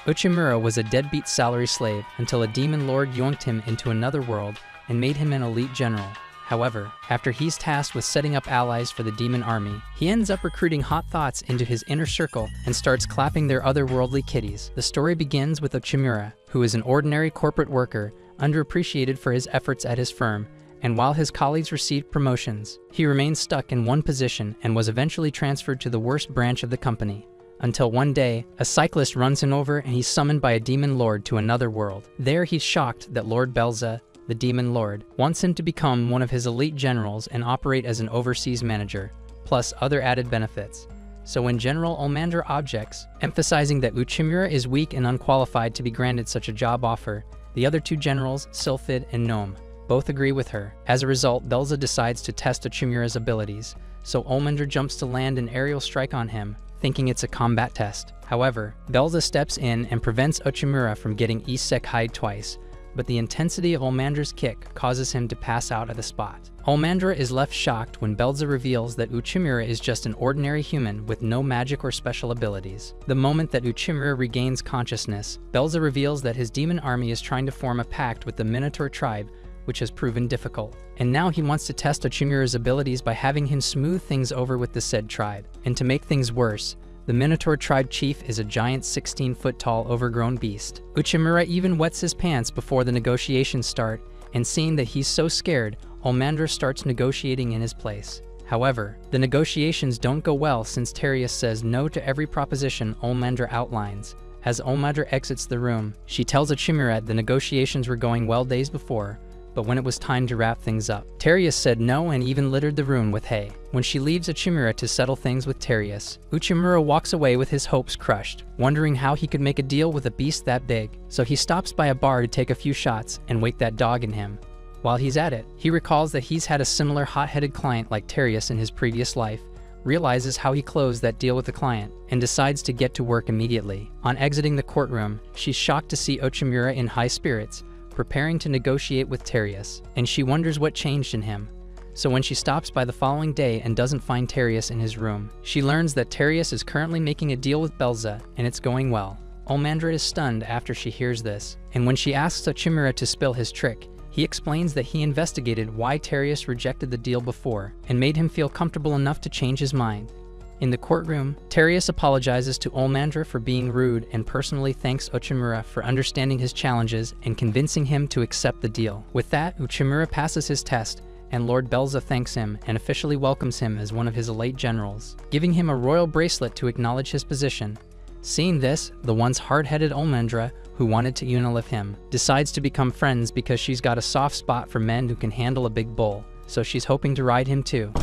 Uchimura was a deadbeat salary slave until a demon lord yoinked him into another world and made him an elite general. However, after he's tasked with setting up allies for the demon army, he ends up recruiting hot thoughts into his inner circle and starts clapping their otherworldly kitties. The story begins with Uchimura, who is an ordinary corporate worker, underappreciated for his efforts at his firm, and while his colleagues received promotions, he remained stuck in one position and was eventually transferred to the worst branch of the company. Until one day, a cyclist runs him over and he's summoned by a demon lord to another world. There he's shocked that Lord Belza, the demon lord, wants him to become one of his elite generals and operate as an overseas manager, plus other added benefits. So when General Olmander objects, emphasizing that Uchimura is weak and unqualified to be granted such a job offer, the other two generals, Sylphid and Gnome, both agree with her. As a result, Belza decides to test Uchimura's abilities, so Olmander jumps to land an aerial strike on him, thinking it's a combat test. However, Belza steps in and prevents Uchimura from getting isekai'd twice, but the intensity of Olmander's kick causes him to pass out at the spot. Olmander is left shocked when Belza reveals that Uchimura is just an ordinary human with no magic or special abilities. The moment that Uchimura regains consciousness, Belza reveals that his demon army is trying to form a pact with the Minotaur tribe, which has proven difficult. And now he wants to test Uchimura's abilities by having him smooth things over with the said tribe. And to make things worse, the Minotaur tribe chief is a giant 16-foot-tall overgrown beast. Uchimura even wets his pants before the negotiations start, and seeing that he's so scared, Olmander starts negotiating in his place. However, the negotiations don't go well since Terius says no to every proposition Olmander outlines. As Olmander exits the room, she tells Uchimura the negotiations were going well days before, but when it was time to wrap things up, Terius said no and even littered the room with hay. When she leaves Uchimura to settle things with Terius, Uchimura walks away with his hopes crushed, wondering how he could make a deal with a beast that big. So he stops by a bar to take a few shots and wake that dog in him. While he's at it, he recalls that he's had a similar hot-headed client like Terius in his previous life, realizes how he closed that deal with the client, and decides to get to work immediately. On exiting the courtroom, she's shocked to see Uchimura in high spirits, preparing to negotiate with Terius, and she wonders what changed in him. So when she stops by the following day and doesn't find Terius in his room, she learns that Terius is currently making a deal with Belza, and it's going well. Olmander is stunned after she hears this, and when she asks Uchimura to spill his trick, he explains that he investigated why Terius rejected the deal before, and made him feel comfortable enough to change his mind. In the courtroom, Terius apologizes to Olmander for being rude and personally thanks Uchimura for understanding his challenges and convincing him to accept the deal. With that, Uchimura passes his test, and Lord Belza thanks him and officially welcomes him as one of his elite generals, giving him a royal bracelet to acknowledge his position. Seeing this, the once hard-headed Olmandra, who wanted to unilive him, decides to become friends because she's got a soft spot for men who can handle a big bull, so she's hoping to ride him too.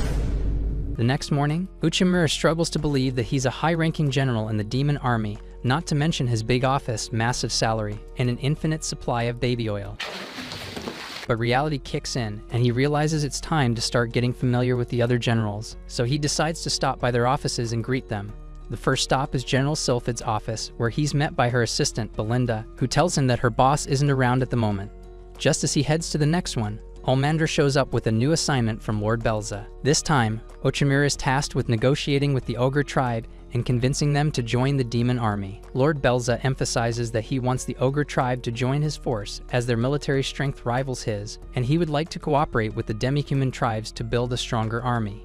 The next morning, Uchimura struggles to believe that he's a high-ranking general in the demon army, not to mention his big office, massive salary, and an infinite supply of baby oil. But reality kicks in, and he realizes it's time to start getting familiar with the other generals, so he decides to stop by their offices and greet them. The first stop is General Sylphid's office, where he's met by her assistant, Belinda, who tells him that her boss isn't around at the moment. Just as he heads to the next one, Olmander shows up with a new assignment from Lord Belza. This time, Uchimura is tasked with negotiating with the Ogre tribe and convincing them to join the demon army. Lord Belza emphasizes that he wants the Ogre tribe to join his force as their military strength rivals his, and he would like to cooperate with the demi-human tribes to build a stronger army.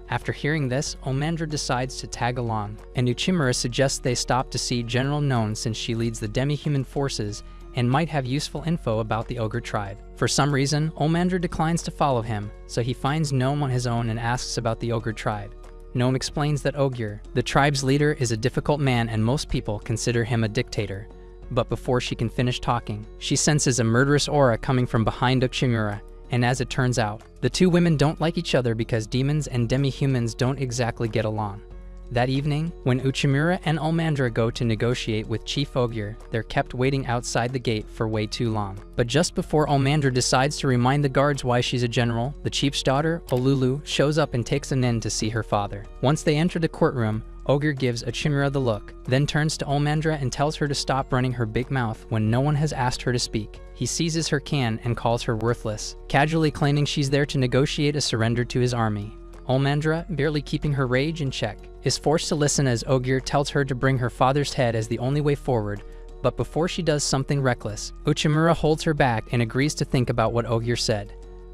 After hearing this, Olmander decides to tag along, and Uchimura suggests they stop to see General Known since she leads the demi-human forces and might have useful info about the Ogre tribe. For some reason, Olmander declines to follow him, so he finds Gnome on his own and asks about the Ogre tribe. Gnome explains that Ogier, the tribe's leader, is a difficult man and most people consider him a dictator. But before she can finish talking, she senses a murderous aura coming from behind Uchimura, and as it turns out, the two women don't like each other because demons and demi-humans don't exactly get along. That evening, when Uchimura and Olmandra go to negotiate with Chief Ogier, they're kept waiting outside the gate for way too long. But just before Olmandra decides to remind the guards why she's a general, the chief's daughter, Olulu, shows up and takes an in to see her father. Once they enter the courtroom, Ogier gives Uchimura the look, then turns to Olmandra and tells her to stop running her big mouth when no one has asked her to speak. He seizes her can and calls her worthless, casually claiming she's there to negotiate a surrender to his army. Olmandra, barely keeping her rage in check, is forced to listen as Ogier tells her to bring her father's head as the only way forward, But before she does something reckless, Uchimura holds her back and agrees to think about what Ogier said.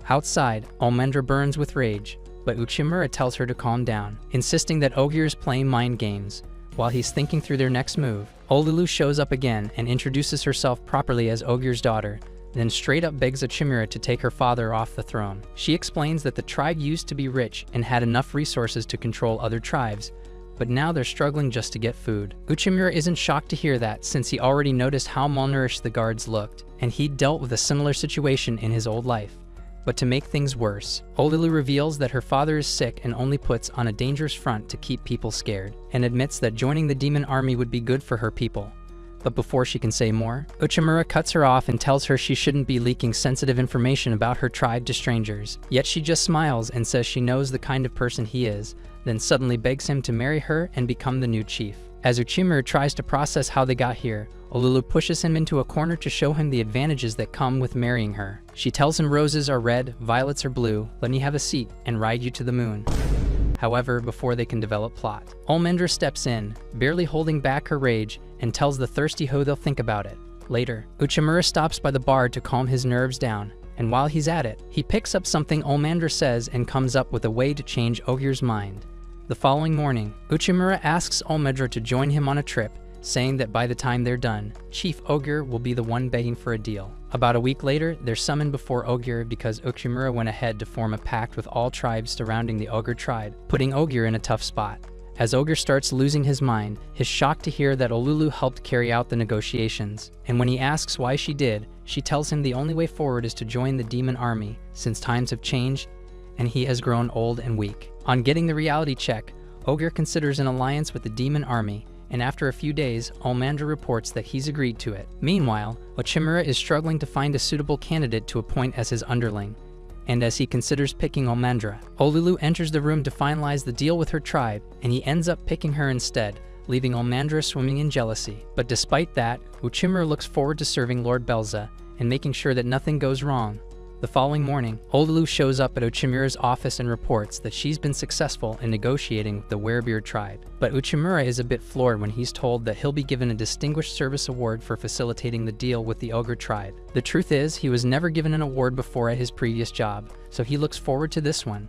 Outside, Almendra burns with rage, but Uchimura tells her to calm down, insisting that Ogier is playing mind games. While he's thinking through their next move, Olulu shows up again and introduces herself properly as Ogier's daughter, then straight up begs Uchimura to take her father off the throne. She explains that the tribe used to be rich and had enough resources to control other tribes, but now they're struggling just to get food. Uchimura isn't shocked to hear that, since he already noticed how malnourished the guards looked, and he'd dealt with a similar situation in his old life. But to make things worse, Olulu reveals that her father is sick and only puts on a dangerous front to keep people scared, and admits that joining the demon army would be good for her people. But before she can say more, Uchimura cuts her off and tells her she shouldn't be leaking sensitive information about her tribe to strangers. Yet she just smiles and says she knows the kind of person he is, then suddenly begs him to marry her and become the new chief. As Uchimura tries to process how they got here, Olulu pushes him into a corner to show him the advantages that come with marrying her. She tells him roses are red, violets are blue, let me have a seat and ride you to the moon. However, before they can develop plot, Almendra steps in, barely holding back her rage, and tells the thirsty hoe they'll think about it. Later, Uchimura stops by the bar to calm his nerves down, and while he's at it, he picks up something Almendra says and comes up with a way to change Ogier's mind. The following morning, Uchimura asks Almendra to join him on a trip, saying that by the time they're done, Chief Ogier will be the one begging for a deal. About a week later, they're summoned before Ogier because Uchimura went ahead to form a pact with all tribes surrounding the Ogre tribe, putting Ogier in a tough spot. As Ogier starts losing his mind, he's shocked to hear that Olulu helped carry out the negotiations, and when he asks why she did, she tells him the only way forward is to join the demon army, since times have changed and he has grown old and weak. On getting the reality check, Ogier considers an alliance with the demon army, and after a few days, Almendra reports that he's agreed to it. Meanwhile, Uchimura is struggling to find a suitable candidate to appoint as his underling, and as he considers picking Almendra, Olulu enters the room to finalize the deal with her tribe, and he ends up picking her instead, leaving Almendra swimming in jealousy. But despite that, Uchimura looks forward to serving Lord Belza and making sure that nothing goes wrong. The following morning, Olulu shows up at Uchimura's office and reports that she's been successful in negotiating with the Werebeard tribe. But Uchimura is a bit floored when he's told that he'll be given a Distinguished Service Award for facilitating the deal with the Ogre tribe. The truth is, he was never given an award before at his previous job, so he looks forward to this one.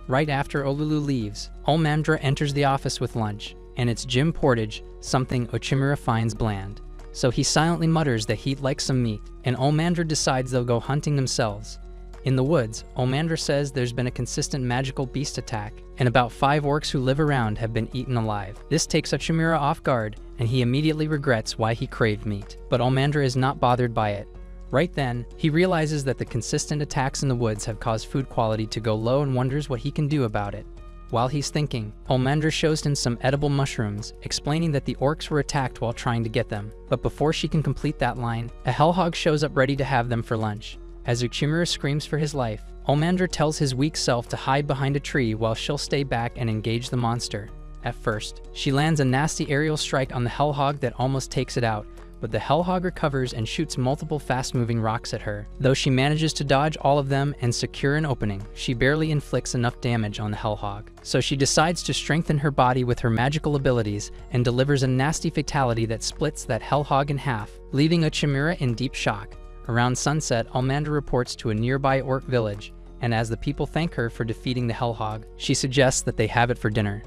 Right after Olulu leaves, Almendra enters the office with lunch, and it's Jim Portage, something Uchimura finds bland. So he silently mutters that he'd like some meat, and Almendra decides they'll go hunting themselves. In the woods, Almendra says there's been a consistent magical beast attack, and about 5 orcs who live around have been eaten alive. This takes Uchimura off guard, and he immediately regrets why he craved meat. But Almendra is not bothered by it. Right then, he realizes that the consistent attacks in the woods have caused food quality to go low and wonders what he can do about it. While he's thinking, Almendra shows him some edible mushrooms, explaining that the orcs were attacked while trying to get them. But before she can complete that line, a hellhog shows up ready to have them for lunch. As Uchimura screams for his life, Almendra tells his weak self to hide behind a tree while she'll stay back and engage the monster. At first, she lands a nasty aerial strike on the hellhog that almost takes it out, but the hellhog recovers and shoots multiple fast-moving rocks at her. Though she manages to dodge all of them and secure an opening, she barely inflicts enough damage on the hellhog. So she decides to strengthen her body with her magical abilities and delivers a nasty fatality that splits that hellhog in half, leaving Uchimura in deep shock. Around sunset, Almendra reports to a nearby orc village, and as the people thank her for defeating the hellhog, she suggests that they have it for dinner.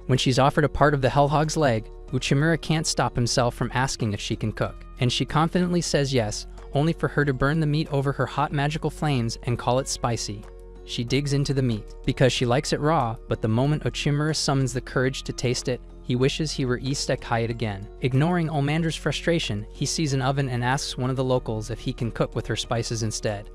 When she's offered a part of the hellhog's leg, Uchimura can't stop himself from asking if she can cook, and she confidently says yes, only for her to burn the meat over her hot magical flames and call it spicy. She digs into the meat, because she likes it raw, but the moment Uchimura summons the courage to taste it, he wishes he were Istek Hyatt again. Ignoring Almendra's frustration, he sees an oven and asks one of the locals if he can cook with her spices instead.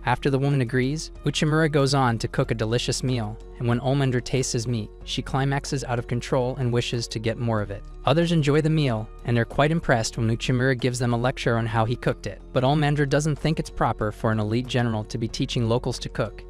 After the woman agrees, Uchimura goes on to cook a delicious meal, and when Almendra tastes his meat, she climaxes out of control and wishes to get more of it. Others enjoy the meal, and they're quite impressed when Uchimura gives them a lecture on how he cooked it. But Almendra doesn't think it's proper for an elite general to be teaching locals to cook.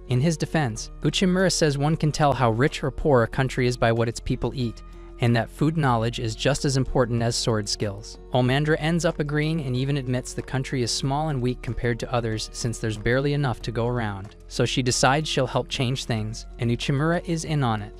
In his defense, Uchimura says one can tell how rich or poor a country is by what its people eat, and that food knowledge is just as important as sword skills. Almendra ends up agreeing and even admits the country is small and weak compared to others since there's barely enough to go around. So she decides she'll help change things, and Uchimura is in on it.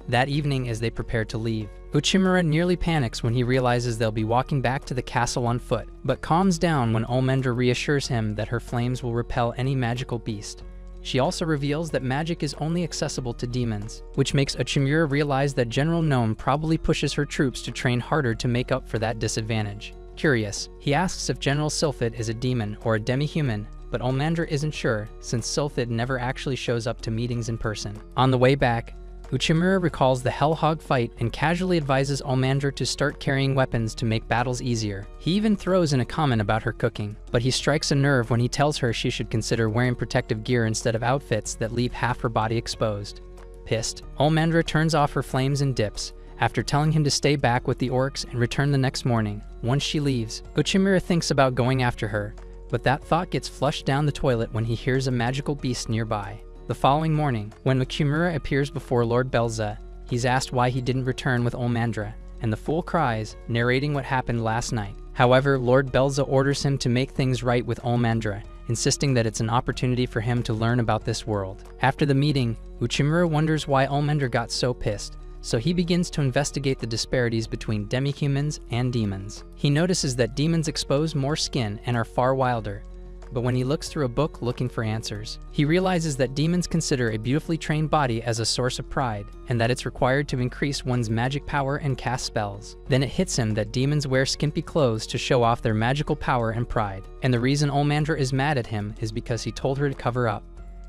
That evening, as they prepare to leave, Uchimura nearly panics when he realizes they'll be walking back to the castle on foot, but calms down when Olmendra reassures him that her flames will repel any magical beast. She also reveals that magic is only accessible to demons, which makes Uchimura realize that General Gnome probably pushes her troops to train harder to make up for that disadvantage. Curious, he asks if General Sylphid is a demon or a demi-human, but Olmendra isn't sure since Sylphid never actually shows up to meetings in person. On the way back, Uchimura recalls the Hellhog fight and casually advises Olmendra to start carrying weapons to make battles easier. He even throws in a comment about her cooking, but he strikes a nerve when he tells her she should consider wearing protective gear instead of outfits that leave half her body exposed. Pissed, Olmendra turns off her flames and dips, after telling him to stay back with the orcs and return the next morning. Once she leaves, Uchimura thinks about going after her, but that thought gets flushed down the toilet when he hears a magical beast nearby. The following morning, when Uchimura appears before Lord Belza, he's asked why he didn't return with Olmendra, and the fool cries, narrating what happened last night. However, Lord Belza orders him to make things right with Olmendra, insisting that it's an opportunity for him to learn about this world. After the meeting, Uchimura wonders why Olmendra got so pissed, so he begins to investigate the disparities between demi-humans and demons. He notices that demons expose more skin and are far wilder, but when he looks through a book looking for answers, he realizes that demons consider a beautifully trained body as a source of pride, and that it's required to increase one's magic power and cast spells. Then it hits him that demons wear skimpy clothes to show off their magical power and pride, and the reason Olmendra is mad at him is because he told her to cover up.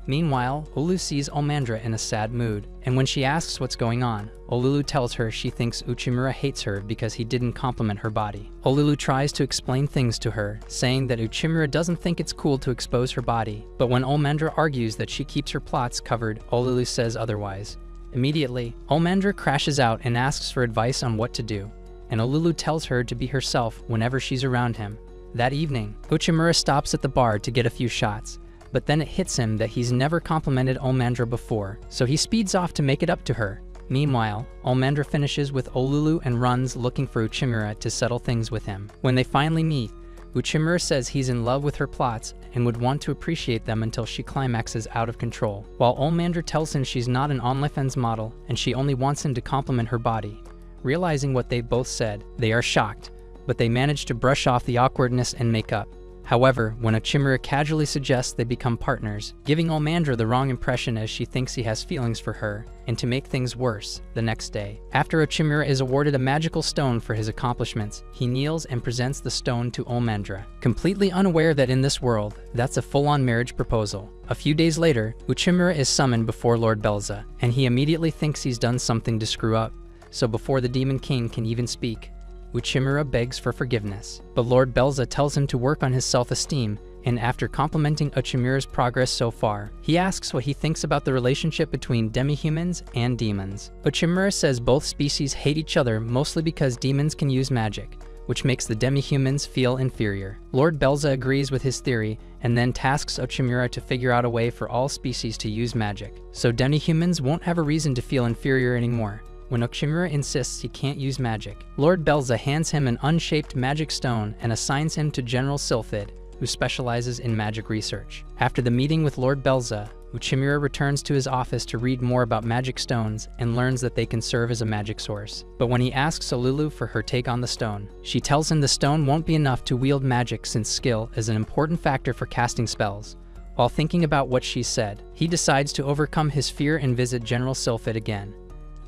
Meanwhile, Olulu sees Olmendra in a sad mood, and when she asks what's going on, Olulu tells her she thinks Uchimura hates her because he didn't compliment her body. Olulu tries to explain things to her, saying that Uchimura doesn't think it's cool to expose her body, but when Olmendra argues that she keeps her plots covered, Olulu says otherwise. Immediately, Olmendra crashes out and asks for advice on what to do, and Olulu tells her to be herself whenever she's around him. That evening, Uchimura stops at the bar to get a few shots, but then it hits him that he's never complimented Olmendra before, so he speeds off to make it up to her. Meanwhile, Olmendra finishes with Olulu and runs looking for Uchimura to settle things with him. When they finally meet, Uchimura says he's in love with her plots and would want to appreciate them until she climaxes out of control, while Olmendra tells him she's not an OnlyFans model and she only wants him to compliment her body. Realizing what they both said, they are shocked, but they manage to brush off the awkwardness and make up. However, when Uchimura casually suggests they become partners, giving Olmendra the wrong impression as she thinks he has feelings for her, and to make things worse, the next day, after Uchimura is awarded a magical stone for his accomplishments, he kneels and presents the stone to Olmendra, completely unaware that in this world, that's a full-on marriage proposal. A few days later, Uchimura is summoned before Lord Belza, and he immediately thinks he's done something to screw up, so before the Demon King can even speak, Uchimura begs for forgiveness, but Lord Belza tells him to work on his self-esteem, and after complimenting Uchimura's progress so far, he asks what he thinks about the relationship between demi-humans and demons. Uchimura says both species hate each other mostly because demons can use magic, which makes the demi-humans feel inferior. Lord Belza agrees with his theory, and then tasks Uchimura to figure out a way for all species to use magic, so demi-humans won't have a reason to feel inferior anymore. When Uchimura insists he can't use magic, Lord Belza hands him an unshaped magic stone and assigns him to General Sylphid, who specializes in magic research. After the meeting with Lord Belza, Uchimura returns to his office to read more about magic stones and learns that they can serve as a magic source. But when he asks Olulu for her take on the stone, she tells him the stone won't be enough to wield magic since skill is an important factor for casting spells. While thinking about what she said, he decides to overcome his fear and visit General Sylphid again.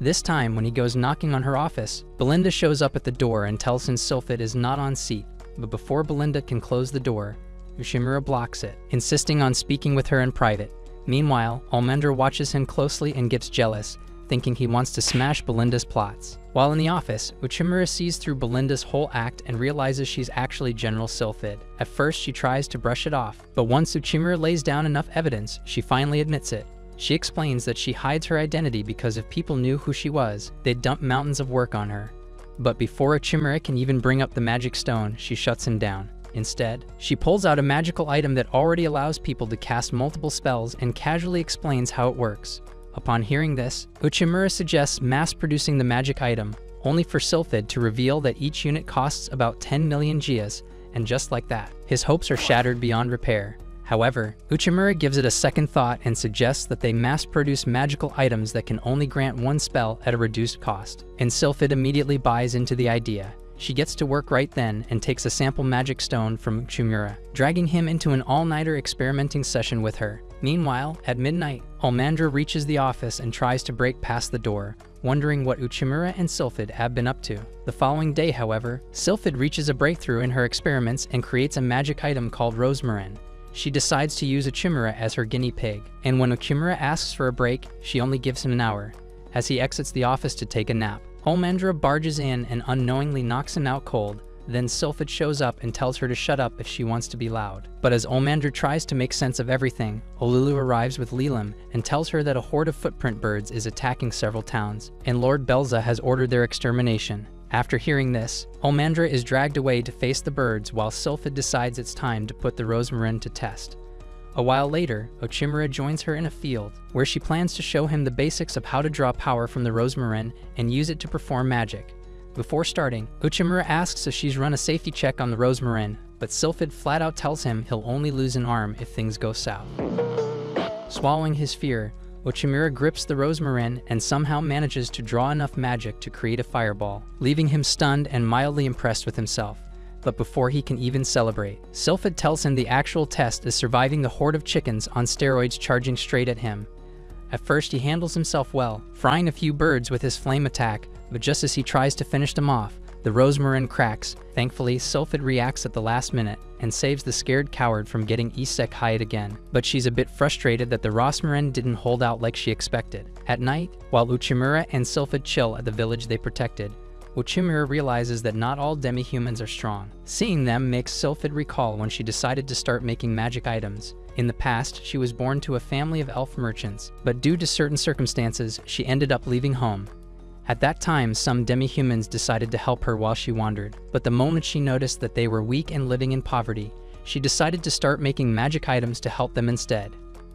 This time, when he goes knocking on her office, Belinda shows up at the door and tells him Sylphid is not on seat, but before Belinda can close the door, Uchimura blocks it, insisting on speaking with her in private. Meanwhile, Olmendra watches him closely and gets jealous, thinking he wants to smash Belinda's plots. While in the office, Uchimura sees through Belinda's whole act and realizes she's actually General Sylphid. At first, she tries to brush it off, but once Uchimura lays down enough evidence, she finally admits it. She explains that she hides her identity because if people knew who she was, they'd dump mountains of work on her. But before Uchimura can even bring up the magic stone, she shuts him down. Instead, she pulls out a magical item that already allows people to cast multiple spells and casually explains how it works. Upon hearing this, Uchimura suggests mass-producing the magic item, only for Sylphid to reveal that each unit costs about 10 million Gias, and just like that, his hopes are shattered beyond repair. However, Uchimura gives it a second thought and suggests that they mass-produce magical items that can only grant one spell at a reduced cost. And Sylphid immediately buys into the idea. She gets to work right then and takes a sample magic stone from Uchimura, dragging him into an all-nighter experimenting session with her. Meanwhile, at midnight, Almandra reaches the office and tries to break past the door, wondering what Uchimura and Sylphid have been up to. The following day, however, Sylphid reaches a breakthrough in her experiments and creates a magic item called Rosmarin. She decides to use Uchimura as her guinea pig, and when Uchimura asks for a break, she only gives him an hour, as he exits the office to take a nap. Almandra barges in and unknowingly knocks him out cold. Then Sylphid shows up and tells her to shut up if she wants to be loud. But as Almandra tries to make sense of everything, Olulu arrives with Lelam and tells her that a horde of footprint birds is attacking several towns, and Lord Belza has ordered their extermination. After hearing this, Almandra is dragged away to face the birds while Sylphid decides it's time to put the Rosmarin to test. A while later, Uchimura joins her in a field, where she plans to show him the basics of how to draw power from the Rosmarin and use it to perform magic. Before starting, Uchimura asks if she's run a safety check on the Rosmarin, but Sylphid flat out tells him he'll only lose an arm if things go south. Swallowing his fear, Uchimura grips the Rosmarin and somehow manages to draw enough magic to create a fireball, leaving him stunned and mildly impressed with himself. But before he can even celebrate, Sylphid tells him the actual test is surviving the horde of chickens on steroids charging straight at him. At first he handles himself well, frying a few birds with his flame attack, but just as he tries to finish them off, the Rosmarin cracks. Thankfully, Sylphid reacts at the last minute and saves the scared coward from getting isekai again, but she's a bit frustrated that the Rosmarin didn't hold out like she expected. At night, while Uchimura and Sylphid chill at the village they protected, Uchimura realizes that not all demi-humans are strong. Seeing them makes Sylphid recall when she decided to start making magic items. In the past, she was born to a family of elf merchants, but due to certain circumstances, she ended up leaving home. At that time, some demi-humans decided to help her while she wandered, but the moment she noticed that they were weak and living in poverty, she decided to start making magic items to help them instead.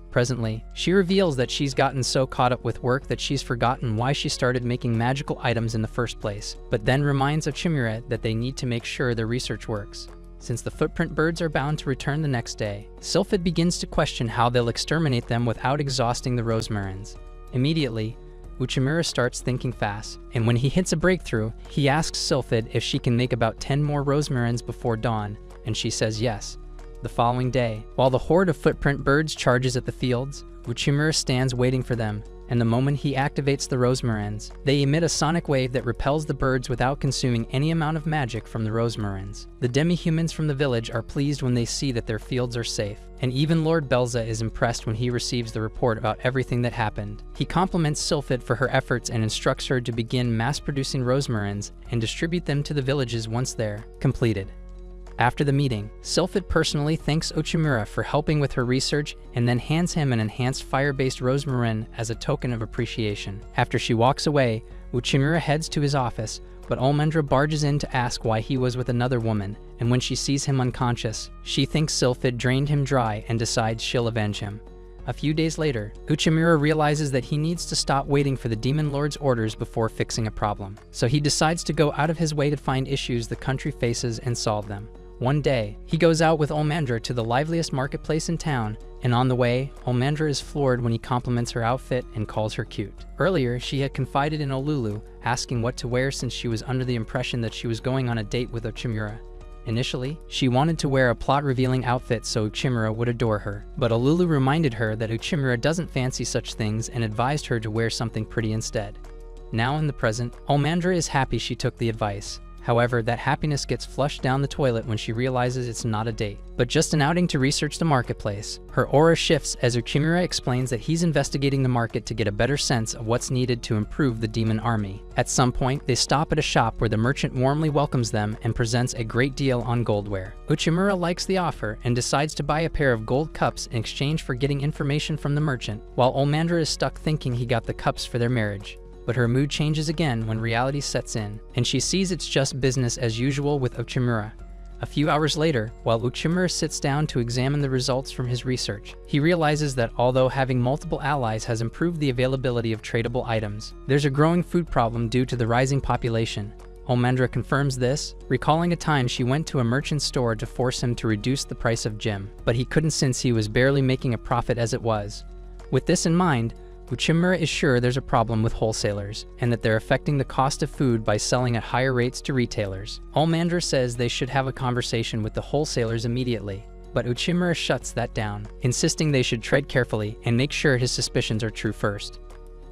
Presently, she reveals that she's gotten so caught up with work that she's forgotten why she started making magical items in the first place, but then reminds Uchimura that they need to make sure their research works. Since the footprint birds are bound to return the next day, Sylphid begins to question how they'll exterminate them without exhausting the Rosmarins. Immediately, Uchimura starts thinking fast, and when he hits a breakthrough, he asks Sylphid if she can make about 10 more Rosmarins before dawn, and she says yes. The following day, while the horde of footprint birds charges at the fields, Uchimura stands waiting for them, and the moment he activates the Rosmarins, they emit a sonic wave that repels the birds without consuming any amount of magic from the Rosmarins. The demi-humans from the village are pleased when they see that their fields are safe, and even Lord Belza is impressed when he receives the report about everything that happened. He compliments Sylphid for her efforts and instructs her to begin mass-producing Rosmarins and distribute them to the villages once they're completed. After the meeting, Sylphid personally thanks Uchimura for helping with her research and then hands him an enhanced fire-based Rosmarin as a token of appreciation. After she walks away, Uchimura heads to his office, but Almandra barges in to ask why he was with another woman, and when she sees him unconscious, she thinks Sylphid drained him dry and decides she'll avenge him. A few days later, Uchimura realizes that he needs to stop waiting for the Demon Lord's orders before fixing a problem, so he decides to go out of his way to find issues the country faces and solve them. One day, he goes out with Almandra to the liveliest marketplace in town, and on the way, Almandra is floored when he compliments her outfit and calls her cute. Earlier, she had confided in Olulu, asking what to wear since she was under the impression that she was going on a date with Uchimura. Initially, she wanted to wear a plot-revealing outfit so Uchimura would adore her, but Olulu reminded her that Uchimura doesn't fancy such things and advised her to wear something pretty instead. Now in the present, Almandra is happy she took the advice. However, that happiness gets flushed down the toilet when she realizes it's not a date, but just an outing to research the marketplace. Her aura shifts as Uchimura explains that he's investigating the market to get a better sense of what's needed to improve the demon army. At some point, they stop at a shop where the merchant warmly welcomes them and presents a great deal on goldware. Uchimura likes the offer and decides to buy a pair of gold cups in exchange for getting information from the merchant, while Almandra is stuck thinking he got the cups for their marriage. But her mood changes again when reality sets in, and she sees it's just business as usual with Uchimura. A few hours later, while Uchimura sits down to examine the results from his research, he realizes that although having multiple allies has improved the availability of tradable items, there's a growing food problem due to the rising population. Omandra confirms this, recalling a time she went to a merchant's store to force him to reduce the price of gem, but he couldn't since he was barely making a profit as it was. With this in mind, Uchimura is sure there's a problem with wholesalers, and that they're affecting the cost of food by selling at higher rates to retailers. Omandra says they should have a conversation with the wholesalers immediately, but Uchimura shuts that down, insisting they should tread carefully and make sure his suspicions are true first.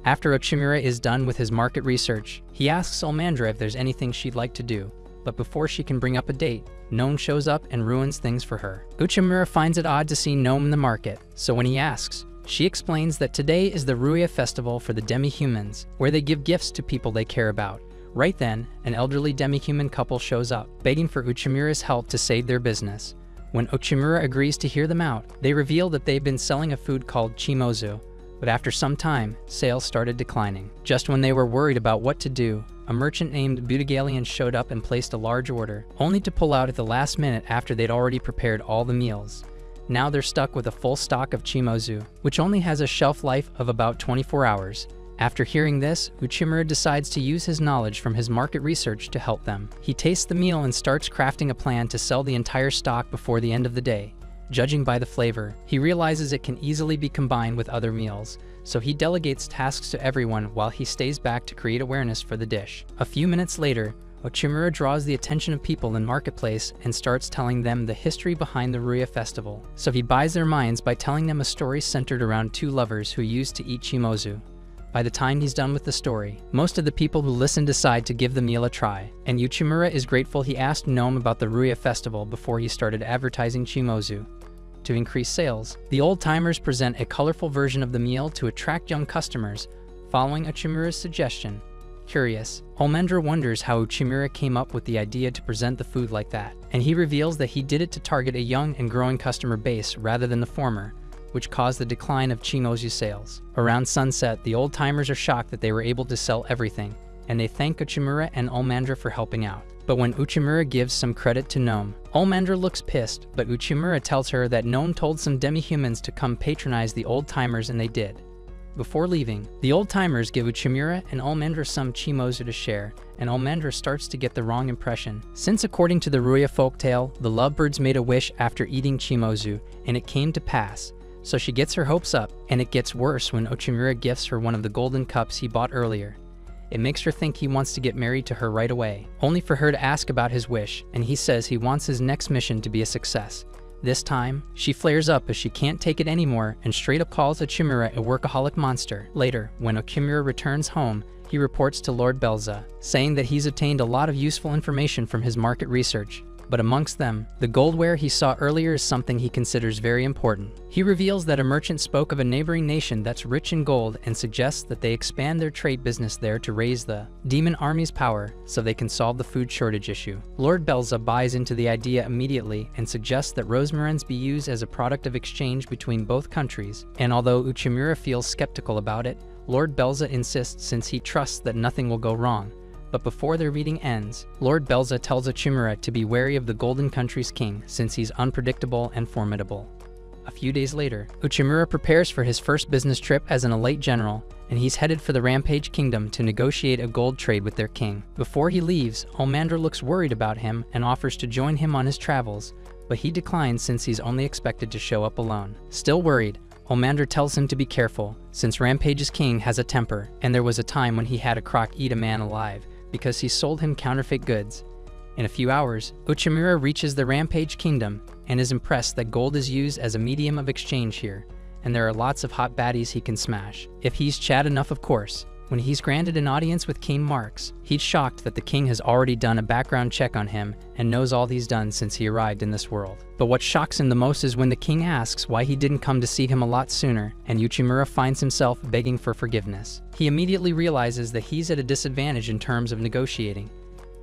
After Uchimura is done with his market research, he asks Omandra if there's anything she'd like to do, but before she can bring up a date, Gnome shows up and ruins things for her. Uchimura finds it odd to see Gnome in the market, so when he asks, she explains that today is the Ruya festival for the demi-humans, where they give gifts to people they care about. Right then, an elderly demi-human couple shows up, begging for Uchimura's help to save their business. When Uchimura agrees to hear them out, they reveal that they've been selling a food called chimozu, but after some time, sales started declining. Just when they were worried about what to do, a merchant named Budagalian showed up and placed a large order, only to pull out at the last minute after they'd already prepared all the meals. Now they're stuck with a full stock of chimozu, which only has a shelf life of about 24 hours. After hearing this, Uchimura decides to use his knowledge from his market research to help them. He tastes the meal and starts crafting a plan to sell the entire stock before the end of the day. Judging by the flavor, he realizes it can easily be combined with other meals, so he delegates tasks to everyone while he stays back to create awareness for the dish. A few minutes later, Uchimura draws the attention of people in Marketplace and starts telling them the history behind the Ruya festival. So he buys their minds by telling them a story centered around two lovers who used to eat chimozu. By the time he's done with the story, most of the people who listen decide to give the meal a try, and Uchimura is grateful he asked Gnome about the Ruya festival before he started advertising chimozu. To increase sales, the old-timers present a colorful version of the meal to attract young customers, following Uchimura's suggestion. Curious, Omandra wonders how Uchimura came up with the idea to present the food like that, and he reveals that he did it to target a young and growing customer base rather than the former, which caused the decline of chimozu sales. Around sunset, the old-timers are shocked that they were able to sell everything, and they thank Uchimura and Omandra for helping out. But when Uchimura gives some credit to Gnome, Omandra looks pissed, but Uchimura tells her that Gnome told some demi-humans to come patronize the old-timers, and they did. Before leaving, the old-timers give Uchimura and Omandra some chimozu to share, and Omandra starts to get the wrong impression, since according to the Ruya folktale, the lovebirds made a wish after eating chimozu, and it came to pass. So she gets her hopes up, and it gets worse when Uchimura gifts her one of the golden cups he bought earlier. It makes her think he wants to get married to her right away, only for her to ask about his wish, and he says he wants his next mission to be a success. This time, she flares up as she can't take it anymore and straight up calls Uchimura a workaholic monster. Later, when Uchimura returns home, he reports to Lord Belza, saying that he's obtained a lot of useful information from his market research. But amongst them, the goldware he saw earlier is something he considers very important. He reveals that a merchant spoke of a neighboring nation that's rich in gold and suggests that they expand their trade business there to raise the demon army's power so they can solve the food shortage issue. Lord Belza buys into the idea immediately and suggests that rosmarins be used as a product of exchange between both countries, and although Uchimura feels skeptical about it, Lord Belza insists since he trusts that nothing will go wrong. But before their meeting ends, Lord Belza tells Uchimura to be wary of the Golden Country's king since he's unpredictable and formidable. A few days later, Uchimura prepares for his first business trip as an elite general, and he's headed for the Rampage Kingdom to negotiate a gold trade with their king. Before he leaves, Omandra looks worried about him and offers to join him on his travels, but he declines since he's only expected to show up alone. Still worried, Omandra tells him to be careful, since Rampage's king has a temper, and there was a time when he had a croc eat a man alive, because he sold him counterfeit goods. In a few hours, Uchimura reaches the Rampage Kingdom and is impressed that gold is used as a medium of exchange here, and there are lots of hot baddies he can smash. If he's Chad enough, of course. When he's granted an audience with King Marks, he's shocked that the king has already done a background check on him and knows all he's done since he arrived in this world. But what shocks him the most is when the king asks why he didn't come to see him a lot sooner, and Uchimura finds himself begging for forgiveness. He immediately realizes that he's at a disadvantage in terms of negotiating,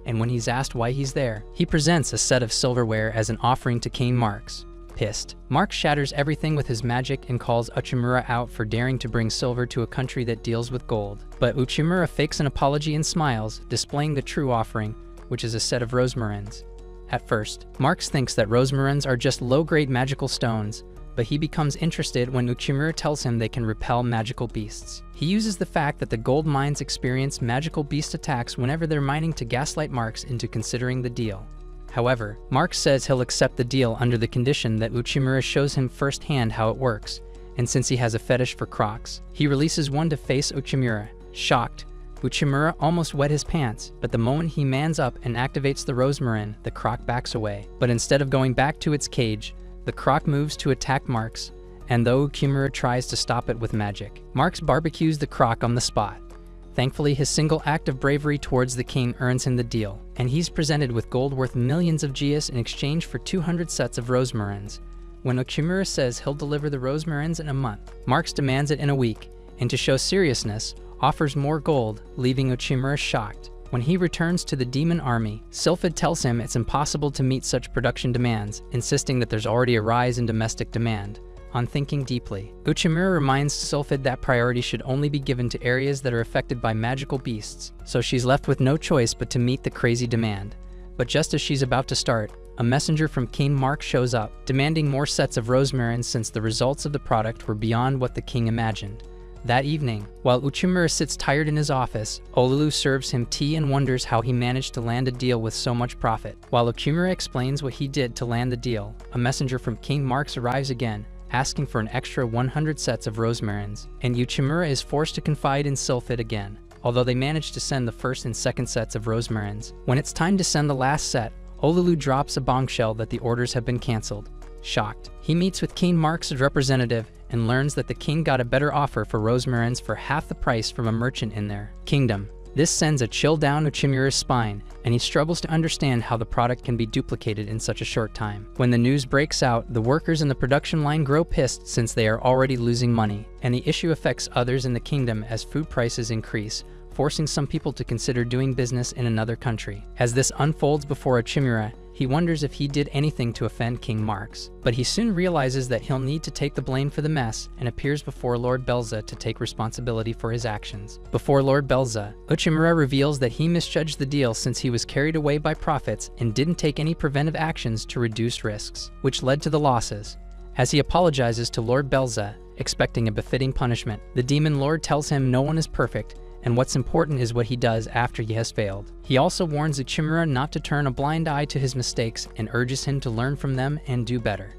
and when he's asked why he's there, he presents a set of silverware as an offering to King Marks. Pissed, Marks shatters everything with his magic and calls Uchimura out for daring to bring silver to a country that deals with gold. But Uchimura fakes an apology and smiles, displaying the true offering, which is a set of rosmarins. At first, Marks thinks that rosmarins are just low-grade magical stones, but he becomes interested when Uchimura tells him they can repel magical beasts. He uses the fact that the gold mines experience magical beast attacks whenever they're mining to gaslight Marx into considering the deal. However, Marx says he'll accept the deal under the condition that Uchimura shows him firsthand how it works, and since he has a fetish for crocs, he releases one to face Uchimura. Shocked, Uchimura almost wet his pants, but the moment he mans up and activates the Rosmarin, the croc backs away. But instead of going back to its cage, the croc moves to attack Marx, and though Uchimura tries to stop it with magic, Marx barbecues the croc on the spot. Thankfully, his single act of bravery towards the king earns him the deal, and he's presented with gold worth millions of geas in exchange for 200 sets of Rosmarins. When Uchimura says he'll deliver the Rosmarins in a month, Marx demands it in a week, and to show seriousness, offers more gold, leaving Uchimura shocked. When he returns to the demon army, Sylphid tells him it's impossible to meet such production demands, insisting that there's already a rise in domestic demand. On thinking deeply, Uchimura reminds Sylphid that priority should only be given to areas that are affected by magical beasts, so she's left with no choice but to meet the crazy demand. But just as she's about to start, a messenger from King Marx shows up, demanding more sets of Rosmarins since the results of the product were beyond what the king imagined. That evening, while Uchimura sits tired in his office, Olulu serves him tea and wonders how he managed to land a deal with so much profit. While Uchimura explains what he did to land the deal, a messenger from King Marx arrives again, asking for an extra 100 sets of Rosmarins, and Uchimura is forced to confide in Sylphid again, although they manage to send the first and second sets of Rosmarins. When it's time to send the last set, Olulu drops a bombshell that the orders have been cancelled. Shocked, he meets with King Marx's representative and learns that the king got a better offer for Rosmarins for half the price from a merchant in their kingdom. This sends a chill down Uchimura's spine, and he struggles to understand how the product can be duplicated in such a short time. When the news breaks out, the workers in the production line grow pissed since they are already losing money, and the issue affects others in the kingdom as food prices increase, forcing some people to consider doing business in another country. As this unfolds before Uchimura, he wonders if he did anything to offend King Marx, but he soon realizes that he'll need to take the blame for the mess and appears before Lord Belza to take responsibility for his actions. Before Lord Belza, Uchimura reveals that he misjudged the deal since he was carried away by profits and didn't take any preventive actions to reduce risks, which led to the losses. As he apologizes to Lord Belza, expecting a befitting punishment, the Demon Lord tells him no one is perfect, and what's important is what he does after he has failed. He also warns Uchimura not to turn a blind eye to his mistakes and urges him to learn from them and do better.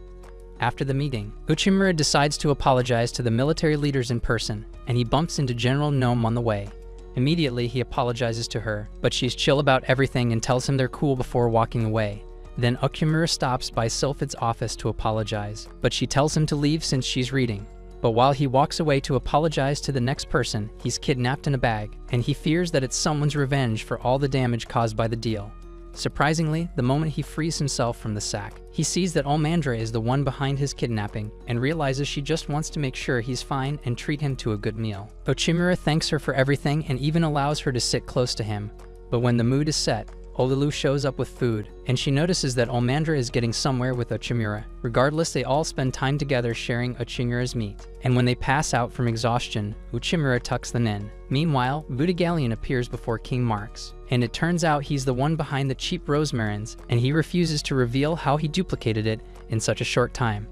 After the meeting, Uchimura decides to apologize to the military leaders in person, and he bumps into General Gnome on the way. Immediately, he apologizes to her, but she's chill about everything and tells him they're cool before walking away. Then Uchimura stops by Sylphid's office to apologize, but she tells him to leave since she's reading. But while he walks away to apologize to the next person, he's kidnapped in a bag, and he fears that it's someone's revenge for all the damage caused by the deal. Surprisingly, the moment he frees himself from the sack, he sees that Olmandra is the one behind his kidnapping and realizes she just wants to make sure he's fine and treat him to a good meal. Uchimura thanks her for everything and even allows her to sit close to him, but when the mood is set, Olulu shows up with food, and she notices that Olmandra is getting somewhere with Uchimura. Regardless, they all spend time together sharing Uchimura's meat, and when they pass out from exhaustion, Uchimura tucks them in. Meanwhile, Vudagallion appears before King Marx, and it turns out he's the one behind the cheap Rosmarins, and he refuses to reveal how he duplicated it in such a short time.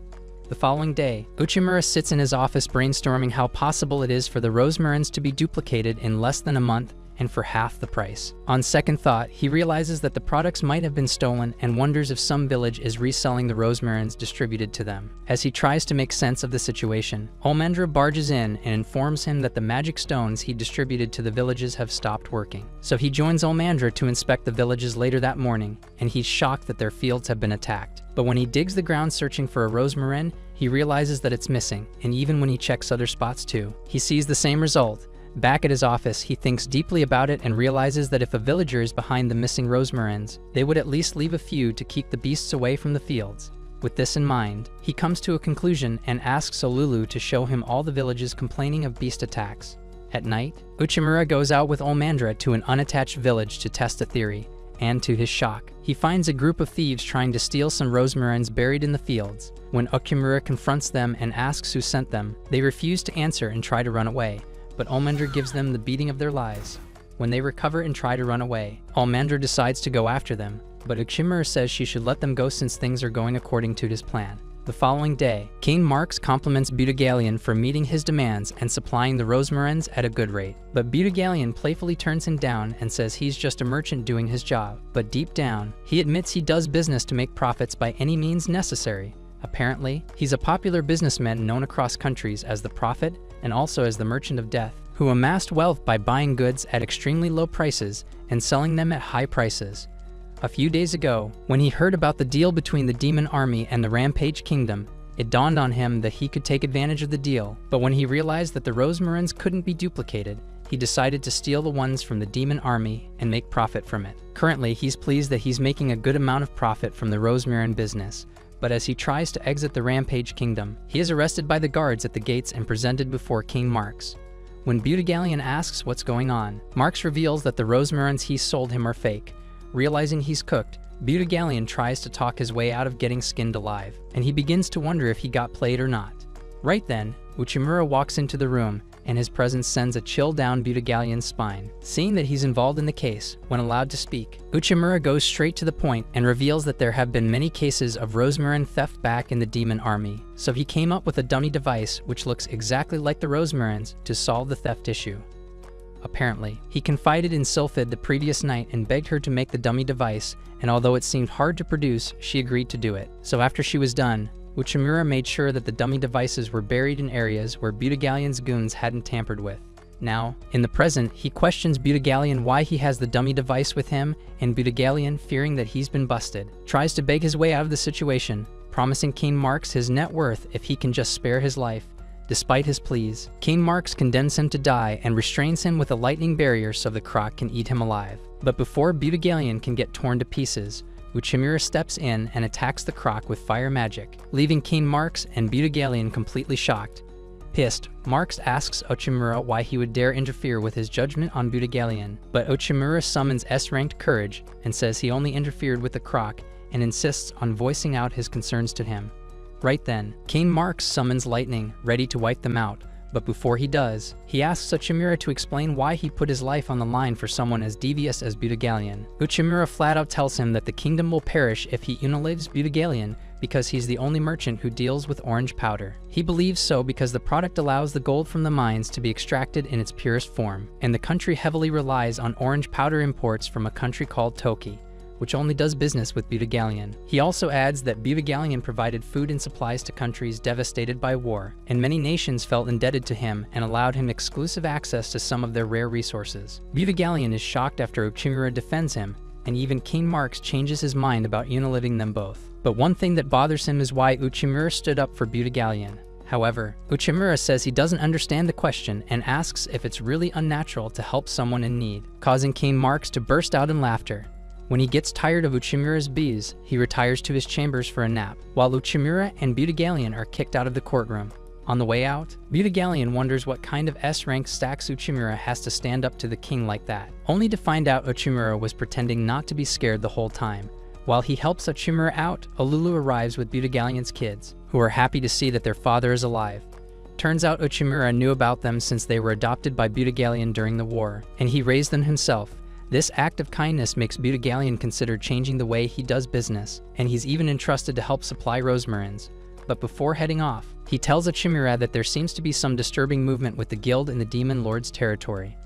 The following day, Uchimura sits in his office brainstorming how possible it is for the Rosmarins to be duplicated in less than a month and for half the price. On second thought, he realizes that the products might have been stolen and wonders if some village is reselling the Rosmarins distributed to them. As he tries to make sense of the situation, Olmandra barges in and informs him that the magic stones he distributed to the villages have stopped working. So he joins Olmandra to inspect the villages later that morning, and he's shocked that their fields have been attacked. But when he digs the ground searching for a Rosmarin, he realizes that it's missing, and even when he checks other spots too, he sees the same result. Back at his office, he thinks deeply about it and realizes that if a villager is behind the missing Rosmarins, they would at least leave a few to keep the beasts away from the fields. With this in mind, he comes to a conclusion and asks Olulu to show him all the villages complaining of beast attacks. At night, Uchimura goes out with Olmandra to an unattached village to test a theory, and to his shock, he finds a group of thieves trying to steal some Rosmarins buried in the fields. When Uchimura confronts them and asks who sent them, they refuse to answer and try to run away. But Olmandra gives them the beating of their lives. When they recover and try to run away, Olmandra decides to go after them, but Uchimura says she should let them go since things are going according to his plan. The following day, King Marks compliments Buttigieg for meeting his demands and supplying the rosmarins at a good rate. But Buttigieg playfully turns him down and says he's just a merchant doing his job. But deep down, he admits he does business to make profits by any means necessary. Apparently, he's a popular businessman known across countries as the Prophet and also as the Merchant of Death, who amassed wealth by buying goods at extremely low prices and selling them at high prices. A few days ago, when he heard about the deal between the demon army and the Rampage Kingdom, it dawned on him that he could take advantage of the deal, but when he realized that the rosmarins couldn't be duplicated, he decided to steal the ones from the demon army and make profit from it. Currently, he's pleased that he's making a good amount of profit from the rosmarin business, but as he tries to exit the Rampage Kingdom, he is arrested by the guards at the gates and presented before King Marks. When Buttigieg asks what's going on, Marks reveals that the rosmarins he sold him are fake. Realizing he's cooked, Buttigieg tries to talk his way out of getting skinned alive, and he begins to wonder if he got played or not. Right then, Uchimura walks into the room, and his presence sends a chill down Buttigieg's spine. Seeing that he's involved in the case, when allowed to speak, Uchimura goes straight to the point and reveals that there have been many cases of rosmarin theft back in the demon army, so he came up with a dummy device which looks exactly like the rosmarins to solve the theft issue. Apparently, he confided in Sylphid the previous night and begged her to make the dummy device, and although it seemed hard to produce, she agreed to do it. So after she was done, Uchimura made sure that the dummy devices were buried in areas where Buttigieg's goons hadn't tampered with. Now, in the present, he questions Buttigieg why he has the dummy device with him, and Buttigieg, fearing that he's been busted, tries to beg his way out of the situation, promising King Marks his net worth if he can just spare his life. Despite his pleas, King Marks condemns him to die and restrains him with a lightning barrier so the croc can eat him alive. But before Buttigieg can get torn to pieces, Uchimura steps in and attacks the croc with fire magic, leaving King Marks and Buttigieg completely shocked. Pissed, Marks asks Uchimura why he would dare interfere with his judgment on Buttigieg, but Uchimura summons S-ranked courage and says he only interfered with the croc and insists on voicing out his concerns to him. Right then, King Marks summons lightning, ready to wipe them out, but before he does, he asks Uchimura to explain why he put his life on the line for someone as devious as Buttigieg. Uchimura flat out tells him that the kingdom will perish if he unilates Buttigieg because he's the only merchant who deals with orange powder. He believes so because the product allows the gold from the mines to be extracted in its purest form, and the country heavily relies on orange powder imports from a country called Toki, which only does business with Buttigieg. He also adds that Buttigieg provided food and supplies to countries devastated by war, and many nations felt indebted to him and allowed him exclusive access to some of their rare resources. Buttigieg is shocked after Uchimura defends him, and even King Marks changes his mind about unilating them both. But one thing that bothers him is why Uchimura stood up for Buttigieg. However, Uchimura says he doesn't understand the question and asks if it's really unnatural to help someone in need, causing King Marks to burst out in laughter. When he gets tired of Uchimura's bees, he retires to his chambers for a nap, while Uchimura and Buttigieg are kicked out of the courtroom. On the way out, Buttigieg wonders what kind of S-rank stacks Uchimura has to stand up to the king like that, only to find out Uchimura was pretending not to be scared the whole time. While he helps Uchimura out, Olulu arrives with Buttigieg's kids, who are happy to see that their father is alive. Turns out Uchimura knew about them since they were adopted by Buttigieg during the war, and he raised them himself. This act of kindness makes Buttigieg consider changing the way he does business, and he's even entrusted to help supply rosmarins. But before heading off, he tells Uchimura that there seems to be some disturbing movement with the guild in the Demon Lord's territory.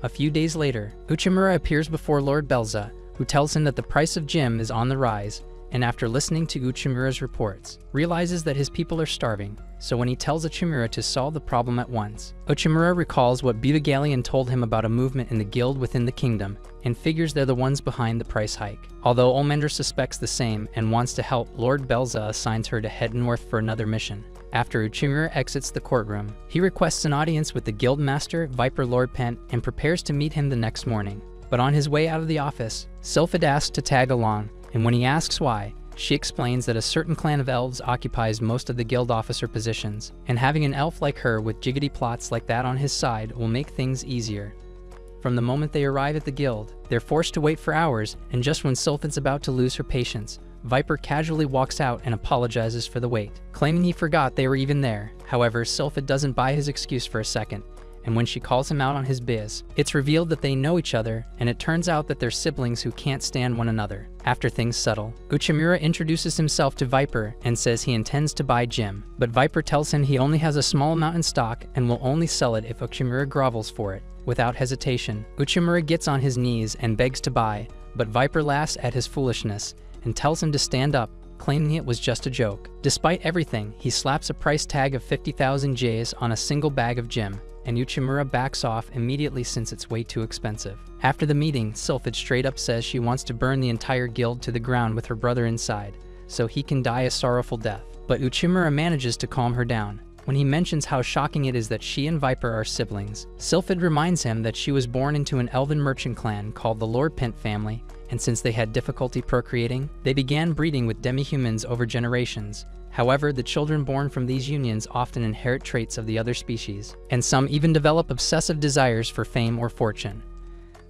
A few days later, Uchimura appears before Lord Belza, who tells him that the price of gem is on the rise, and after listening to Uchimura's reports, realizes that his people are starving, so when he tells Uchimura to solve the problem at once, Uchimura recalls what Buttigieg told him about a movement in the guild within the kingdom, and figures they're the ones behind the price hike. Although Olmender suspects the same and wants to help, Lord Belza assigns her to head north for another mission. After Uchimura exits the courtroom, he requests an audience with the guild master, Viper Lord Pent, and prepares to meet him the next morning. But on his way out of the office, Sylphid asks to tag along, and when he asks why, she explains that a certain clan of elves occupies most of the guild officer positions, and having an elf like her with jiggity plots like that on his side will make things easier. From the moment they arrive at the guild, they're forced to wait for hours, and just when Sylphid's about to lose her patience, Viper casually walks out and apologizes for the wait, claiming he forgot they were even there. However, Sylphid doesn't buy his excuse for a second, and when she calls him out on his biz, it's revealed that they know each other, and it turns out that they're siblings who can't stand one another. After things settle, Uchimura introduces himself to Viper and says he intends to buy Jim, but Viper tells him he only has a small amount in stock and will only sell it if Uchimura grovels for it. Without hesitation, Uchimura gets on his knees and begs to buy, but Viper laughs at his foolishness and tells him to stand up, claiming it was just a joke. Despite everything, he slaps a price tag of 50,000 J's on a single bag of Jim, and Uchimura backs off immediately since it's way too expensive. After the meeting, Sylphid straight up says she wants to burn the entire guild to the ground with her brother inside, so he can die a sorrowful death. But Uchimura manages to calm her down. When he mentions how shocking it is that she and Viper are siblings, Sylphid reminds him that she was born into an elven merchant clan called the Lord Pent family, and since they had difficulty procreating, they began breeding with demi-humans over generations. However, the children born from these unions often inherit traits of the other species, and some even develop obsessive desires for fame or fortune.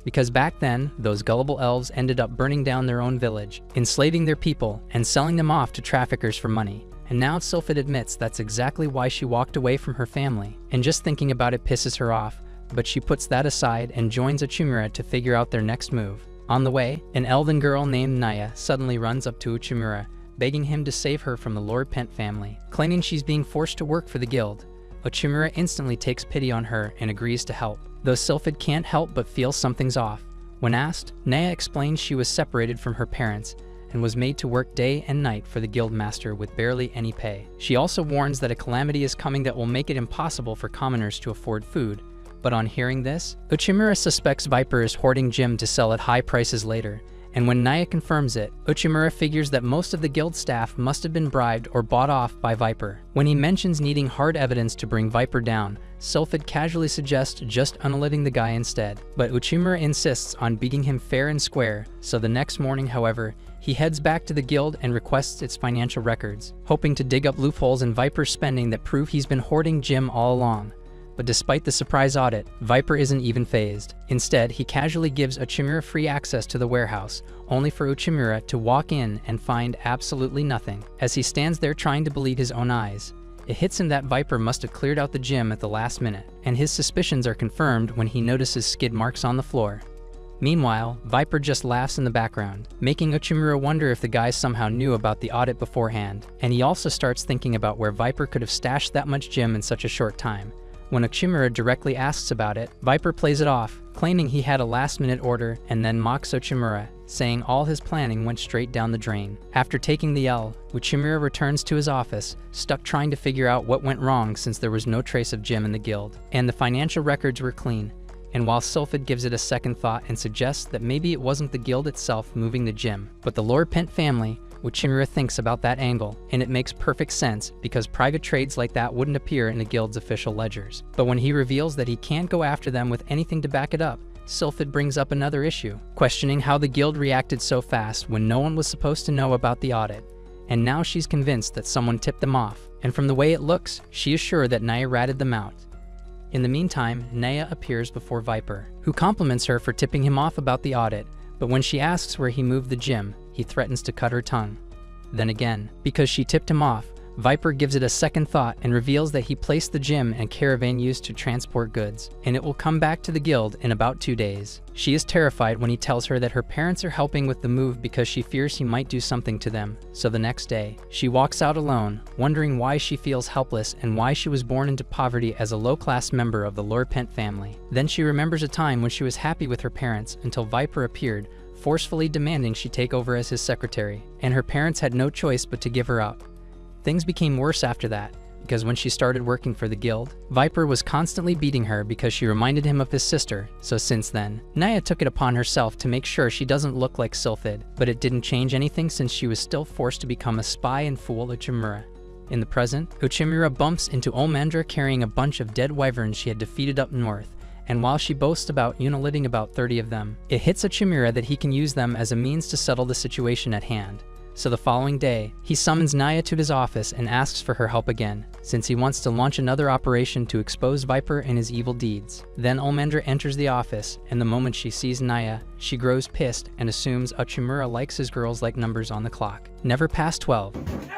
Because back then, those gullible elves ended up burning down their own village, enslaving their people, and selling them off to traffickers for money. And now Sylphid admits that's exactly why she walked away from her family, and just thinking about it pisses her off, but she puts that aside and joins Uchimura to figure out their next move. On the way, an elven girl named Naya suddenly runs up to Uchimura, begging him to save her from the Lord Pent family, claiming she's being forced to work for the guild. Uchimura instantly takes pity on her and agrees to help, though Sylphid can't help but feel something's off. When asked, Naya explains she was separated from her parents and was made to work day and night for the guild master with barely any pay. She also warns that a calamity is coming that will make it impossible for commoners to afford food. But on hearing this, Uchimura suspects Viper is hoarding Jim to sell at high prices later, and when Naya confirms it, Uchimura figures that most of the guild staff must have been bribed or bought off by Viper. When he mentions needing hard evidence to bring Viper down, Sylphid casually suggests just unaliving the guy instead, but Uchimura insists on beating him fair and square, so the next morning, however, he heads back to the guild and requests its financial records, hoping to dig up loopholes in Viper's spending that prove he's been hoarding Jim all along. But despite the surprise audit, Viper isn't even fazed. Instead, he casually gives Uchimura free access to the warehouse, only for Uchimura to walk in and find absolutely nothing. As he stands there trying to believe his own eyes, it hits him that Viper must have cleared out the gym at the last minute, and his suspicions are confirmed when he notices skid marks on the floor. Meanwhile, Viper just laughs in the background, making Uchimura wonder if the guy somehow knew about the audit beforehand, and he also starts thinking about where Viper could have stashed that much Jim in such a short time. When Uchimura directly asks about it, Viper plays it off, claiming he had a last-minute order, and then mocks Uchimura, saying all his planning went straight down the drain. After taking the L, Uchimura returns to his office, stuck trying to figure out what went wrong since there was no trace of Jim in the guild, and the financial records were clean. And while Sylphid gives it a second thought and suggests that maybe it wasn't the guild itself moving the Jim, but the Lord Pent family, Uchimura thinks about that angle, and it makes perfect sense because private trades like that wouldn't appear in the guild's official ledgers. But when he reveals that he can't go after them with anything to back it up, Sylphid brings up another issue, questioning how the guild reacted so fast when no one was supposed to know about the audit. And now she's convinced that someone tipped them off, and from the way it looks, she is sure that Naya ratted them out. In the meantime, Naya appears before Viper, who compliments her for tipping him off about the audit, but when she asks where he moved the gym, he threatens to cut her tongue. Then again, because she tipped him off, Viper gives it a second thought and reveals that he placed the gym and caravan used to transport goods, and it will come back to the guild in about 2 days. She is terrified when he tells her that her parents are helping with the move because she fears he might do something to them, so the next day, she walks out alone, wondering why she feels helpless and why she was born into poverty as a low-class member of the Lord Pent family. Then she remembers a time when she was happy with her parents until Viper appeared, forcefully demanding she take over as his secretary, and her parents had no choice but to give her up. Things became worse after that, because when she started working for the guild, Viper was constantly beating her because she reminded him of his sister, so since then, Naya took it upon herself to make sure she doesn't look like Sylphid, but it didn't change anything since she was still forced to become a spy and fool Uchimura. In the present, Uchimura bumps into Olmandra carrying a bunch of dead wyverns she had defeated up north, and while she boasts about unilitting about 30 of them, it hits Uchimura that he can use them as a means to settle the situation at hand. So the following day, he summons Naya to his office and asks for her help again, since he wants to launch another operation to expose Viper and his evil deeds. Then Olmandra enters the office, and the moment she sees Naya, she grows pissed and assumes Uchimura likes his girls like numbers on the clock. Never past 12. FBI,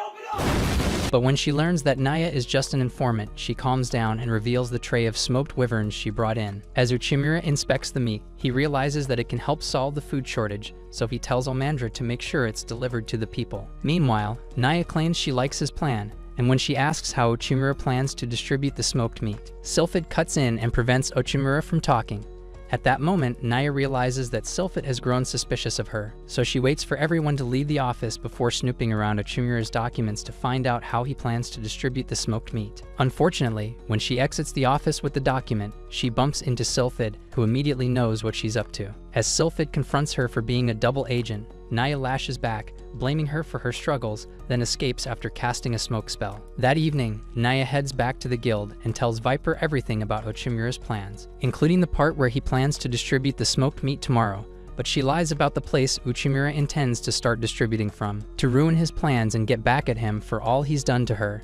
open up! But when she learns that Naya is just an informant, she calms down and reveals the tray of smoked wyverns she brought in. As Uchimura inspects the meat, he realizes that it can help solve the food shortage, so he tells Omandra to make sure it's delivered to the people. Meanwhile, Naya claims she likes his plan, and when she asks how Uchimura plans to distribute the smoked meat, Sylphid cuts in and prevents Uchimura from talking. At that moment, Naya realizes that Sylphid has grown suspicious of her, so she waits for everyone to leave the office before snooping around Uchimura's documents to find out how he plans to distribute the smoked meat. Unfortunately, when she exits the office with the document, she bumps into Sylphid, who immediately knows what she's up to. As Sylphid confronts her for being a double agent, Naya lashes back, blaming her for her struggles, then escapes after casting a smoke spell. That evening, Naya heads back to the guild and tells Viper everything about Uchimura's plans, including the part where he plans to distribute the smoked meat tomorrow, but she lies about the place Uchimura intends to start distributing from, to ruin his plans and get back at him for all he's done to her.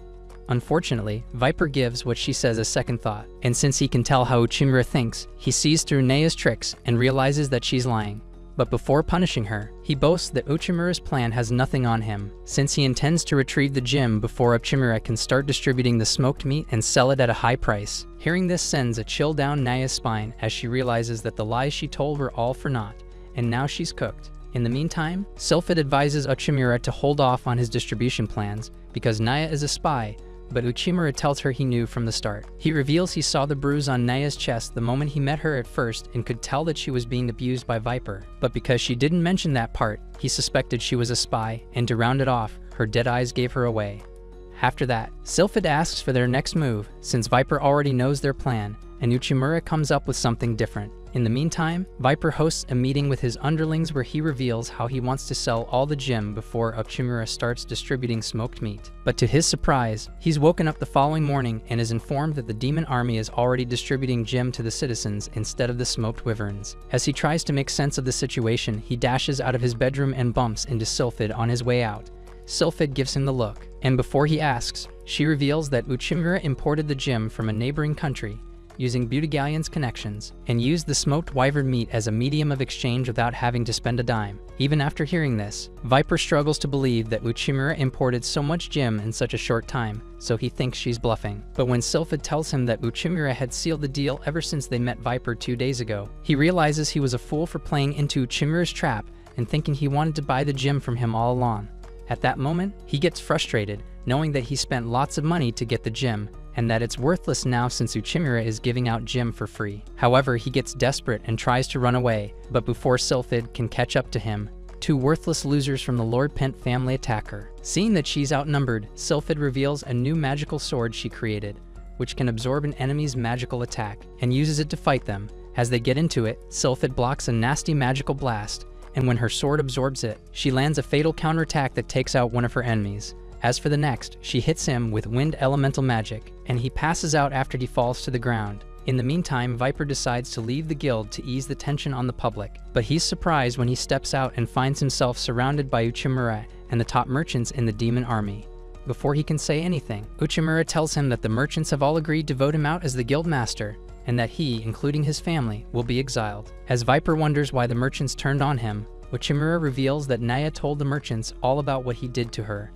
Unfortunately, Viper gives what she says a second thought, and since he can tell how Uchimura thinks, he sees through Naya's tricks and realizes that she's lying. But before punishing her, he boasts that Uchimura's plan has nothing on him, since he intends to retrieve the gem before Uchimura can start distributing the smoked meat and sell it at a high price. Hearing this sends a chill down Naya's spine as she realizes that the lies she told were all for naught, and now she's cooked. In the meantime, Sylphid advises Uchimura to hold off on his distribution plans because Naya is a spy, but Uchimura tells her he knew from the start. He reveals he saw the bruise on Naya's chest the moment he met her at first and could tell that she was being abused by Viper. But because she didn't mention that part, he suspected she was a spy, and to round it off, her dead eyes gave her away. After that, Sylphid asks for their next move, since Viper already knows their plan, and Uchimura comes up with something different. In the meantime, Viper hosts a meeting with his underlings where he reveals how he wants to sell all the gem before Uchimura starts distributing smoked meat. But to his surprise, he's woken up the following morning and is informed that the demon army is already distributing gem to the citizens instead of the smoked wyverns. As he tries to make sense of the situation, he dashes out of his bedroom and bumps into Sylphid on his way out. Sylphid gives him the look, and before he asks, she reveals that Uchimura imported the gem from a neighboring country, using Butigallion's connections, and used the smoked wyvern meat as a medium of exchange without having to spend a dime. Even after hearing this, Viper struggles to believe that Uchimura imported so much gem in such a short time, so he thinks she's bluffing. But when Sylphid tells him that Uchimura had sealed the deal ever since they met Viper 2 days ago, he realizes he was a fool for playing into Uchimura's trap and thinking he wanted to buy the gem from him all along. At that moment, he gets frustrated, knowing that he spent lots of money to get the gem, and that it's worthless now since Uchimura is giving out gem for free. However, he gets desperate and tries to run away, but before Sylphid can catch up to him, 2 worthless losers from the Lord Pent family attack her. Seeing that she's outnumbered, Sylphid reveals a new magical sword she created, which can absorb an enemy's magical attack, and uses it to fight them. As they get into it, Sylphid blocks a nasty magical blast, and when her sword absorbs it, she lands a fatal counterattack that takes out one of her enemies. As for the next, she hits him with wind elemental magic, and he passes out after he falls to the ground. In the meantime, Viper decides to leave the guild to ease the tension on the public, but he's surprised when he steps out and finds himself surrounded by Uchimura and the top merchants in the demon army. Before he can say anything, Uchimura tells him that the merchants have all agreed to vote him out as the guild master, and that he, including his family, will be exiled. As Viper wonders why the merchants turned on him, Uchimura reveals that Naya told the merchants all about what he did to her.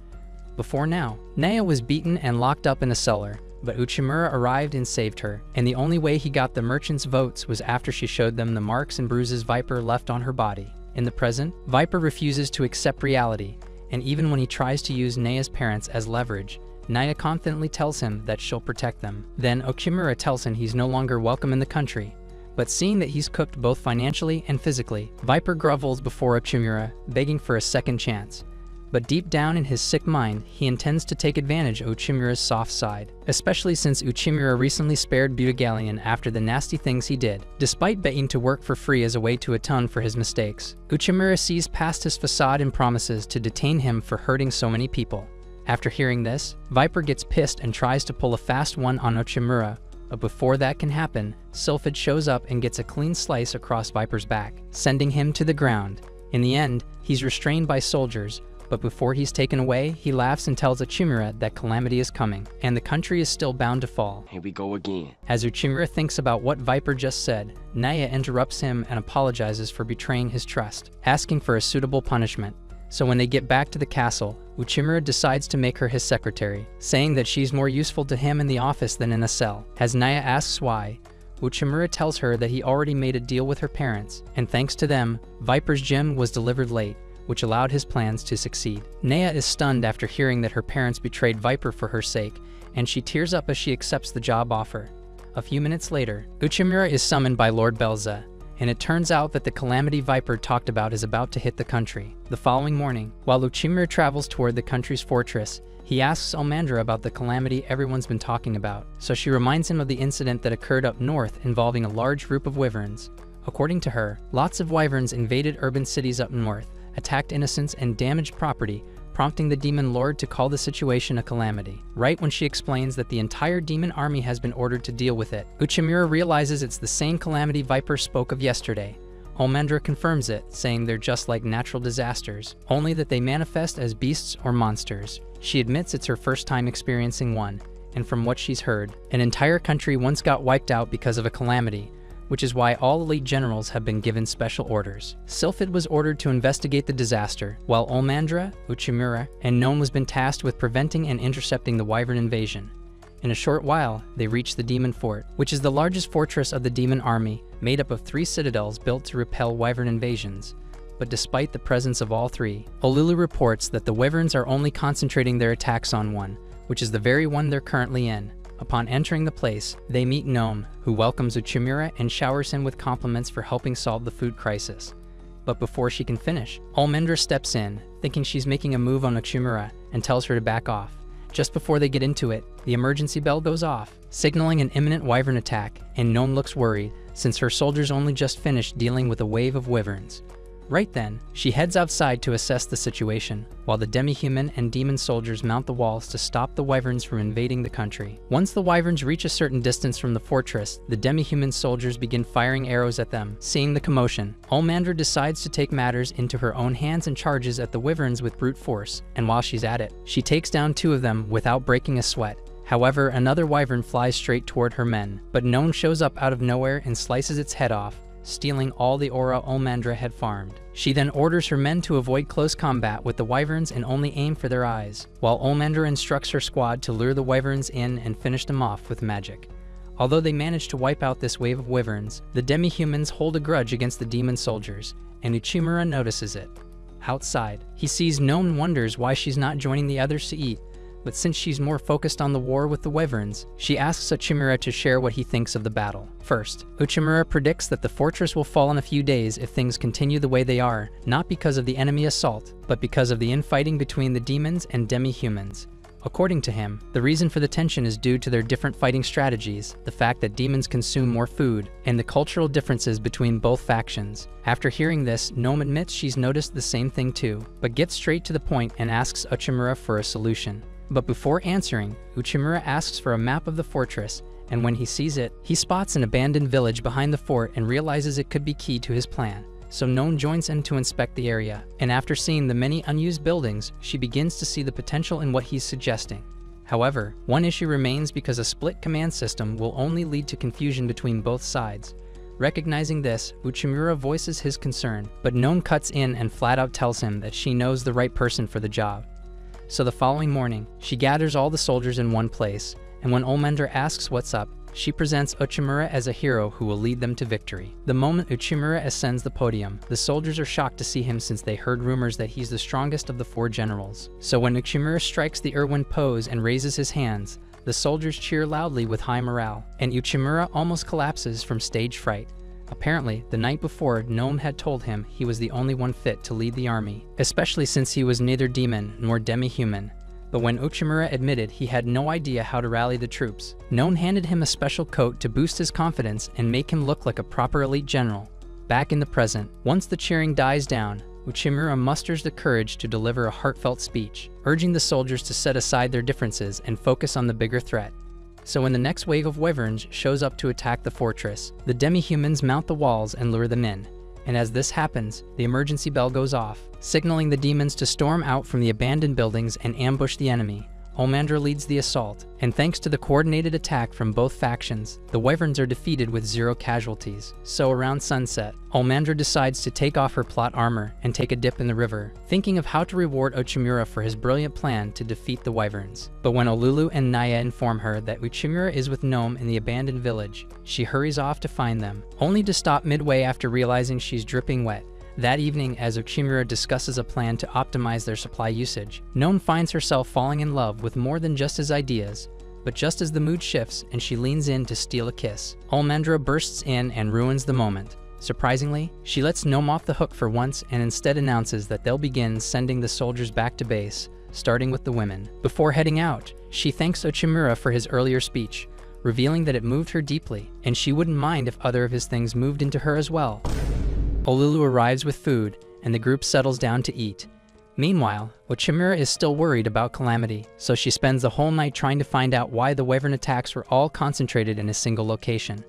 Before now, Naya was beaten and locked up in a cellar, but Uchimura arrived and saved her, and the only way he got the merchants' votes was after she showed them the marks and bruises Viper left on her body. In the present, Viper refuses to accept reality, and even when he tries to use Naya's parents as leverage, Naya confidently tells him that she'll protect them. Then Uchimura tells him he's no longer welcome in the country, but seeing that he's cooked both financially and physically, Viper grovels before Uchimura, begging for a second chance. But deep down in his sick mind, he intends to take advantage of Uchimura's soft side, especially since Uchimura recently spared Butigalion after the nasty things he did, despite begging to work for free as a way to atone for his mistakes. Uchimura sees past his facade and promises to detain him for hurting so many people. After hearing this, Viper gets pissed and tries to pull a fast one on Uchimura, but before that can happen, Sylphid shows up and gets a clean slice across Viper's back, sending him to the ground. In the end, he's restrained by soldiers, but before he's taken away, he laughs and tells Uchimura that calamity is coming, and the country is still bound to fall. Here we go again. As Uchimura thinks about what Viper just said, Naya interrupts him and apologizes for betraying his trust, asking for a suitable punishment. So when they get back to the castle, Uchimura decides to make her his secretary, saying that she's more useful to him in the office than in a cell. As Naya asks why, Uchimura tells her that he already made a deal with her parents, and thanks to them, Viper's gem was delivered late, which allowed his plans to succeed. Naya is stunned after hearing that her parents betrayed Viper for her sake, and she tears up as she accepts the job offer. A few minutes later, Uchimura is summoned by Lord Belza, and it turns out that the calamity Viper talked about is about to hit the country. The following morning, while Uchimura travels toward the country's fortress, he asks Almandra about the calamity everyone's been talking about, so she reminds him of the incident that occurred up north involving a large group of wyverns. According to her, lots of wyverns invaded urban cities up north, attacked innocents, and damaged property, prompting the demon lord to call the situation a calamity. Right when she explains that the entire demon army has been ordered to deal with it, Uchimura realizes it's the same calamity Viper spoke of yesterday. Almandra confirms it, saying they're just like natural disasters, only that they manifest as beasts or monsters. She admits it's her first time experiencing one, and from what she's heard, an entire country once got wiped out because of a calamity, which is why all elite generals have been given special orders. Sylphid was ordered to investigate the disaster, while Almandra, Uchimura, and Nome was been tasked with preventing and intercepting the wyvern invasion. In a short while, they reach the demon fort, which is the largest fortress of the demon army, made up of 3 citadels built to repel wyvern invasions. But despite the presence of all 3, Olulu reports that the wyverns are only concentrating their attacks on one, which is the very one they're currently in. Upon entering the place, they meet Nome, who welcomes Uchimura and showers him with compliments for helping solve the food crisis. But before she can finish, Almandra steps in, thinking she's making a move on Uchimura, and tells her to back off. Just before they get into it, the emergency bell goes off, signaling an imminent wyvern attack, and Nome looks worried, since her soldiers only just finished dealing with a wave of wyverns. Right then, she heads outside to assess the situation, while the demi-human and demon soldiers mount the walls to stop the wyverns from invading the country. Once the wyverns reach a certain distance from the fortress, the demi-human soldiers begin firing arrows at them. Seeing the commotion, Almandra decides to take matters into her own hands and charges at the wyverns with brute force, and while she's at it, she takes down 2 of them without breaking a sweat. However, another wyvern flies straight toward her men, but Nome shows up out of nowhere and slices its head off, stealing all the aura Almandra had farmed. She then orders her men to avoid close combat with the wyverns and only aim for their eyes, while Almandra instructs her squad to lure the wyverns in and finish them off with magic. Although they manage to wipe out this wave of wyverns, the demi-humans hold a grudge against the demon soldiers, and Uchimura notices it. Outside, he sees Nome and wonders why she's not joining the others to eat, but since she's more focused on the war with the wyverns, she asks Uchimura to share what he thinks of the battle. First, Uchimura predicts that the fortress will fall in a few days if things continue the way they are, not because of the enemy assault, but because of the infighting between the demons and demi-humans. According to him, the reason for the tension is due to their different fighting strategies, the fact that demons consume more food, and the cultural differences between both factions. After hearing this, Nome admits she's noticed the same thing too, but gets straight to the point and asks Uchimura for a solution. But before answering, Uchimura asks for a map of the fortress, and when he sees it, he spots an abandoned village behind the fort and realizes it could be key to his plan. So Nome joins him to inspect the area, and after seeing the many unused buildings, she begins to see the potential in what he's suggesting. However, one issue remains because a split command system will only lead to confusion between both sides. Recognizing this, Uchimura voices his concern, but Nome cuts in and flat out tells him that she knows the right person for the job. So the following morning, she gathers all the soldiers in one place, and when Almandra asks what's up, she presents Uchimura as a hero who will lead them to victory. The moment Uchimura ascends the podium, the soldiers are shocked to see him since they heard rumors that he's the strongest of the 4 generals. So when Uchimura strikes the Irwin pose and raises his hands, the soldiers cheer loudly with high morale, and Uchimura almost collapses from stage fright. Apparently, the night before, Nome had told him he was the only one fit to lead the army, especially since he was neither demon nor demi-human. But when Uchimura admitted he had no idea how to rally the troops, Nome handed him a special coat to boost his confidence and make him look like a proper elite general. Back in the present, once the cheering dies down, Uchimura musters the courage to deliver a heartfelt speech, urging the soldiers to set aside their differences and focus on the bigger threat. So when the next wave of wyverns shows up to attack the fortress, the demi-humans mount the walls and lure them in. And as this happens, the emergency bell goes off, signaling the demons to storm out from the abandoned buildings and ambush the enemy, Olmandra leads the assault, and thanks to the coordinated attack from both factions, the wyverns are defeated with 0 casualties. So around sunset, Olmandra decides to take off her plot armor and take a dip in the river, thinking of how to reward Uchimura for his brilliant plan to defeat the wyverns. But when Olulu and Naya inform her that Uchimura is with Gnome in the abandoned village, she hurries off to find them, only to stop midway after realizing she's dripping wet. That evening, as Uchimura discusses a plan to optimize their supply usage, Gnome finds herself falling in love with more than just his ideas. But just as the mood shifts and she leans in to steal a kiss, Olmandra bursts in and ruins the moment. Surprisingly, she lets Gnome off the hook for once and instead announces that they'll begin sending the soldiers back to base, starting with the women. Before heading out, she thanks Uchimura for his earlier speech, revealing that it moved her deeply, and she wouldn't mind if other of his things moved into her as well. Olulu arrives with food, and the group settles down to eat. Meanwhile, Uchimura is still worried about Calamity, so she spends the whole night trying to find out why the wyvern attacks were all concentrated in a single location.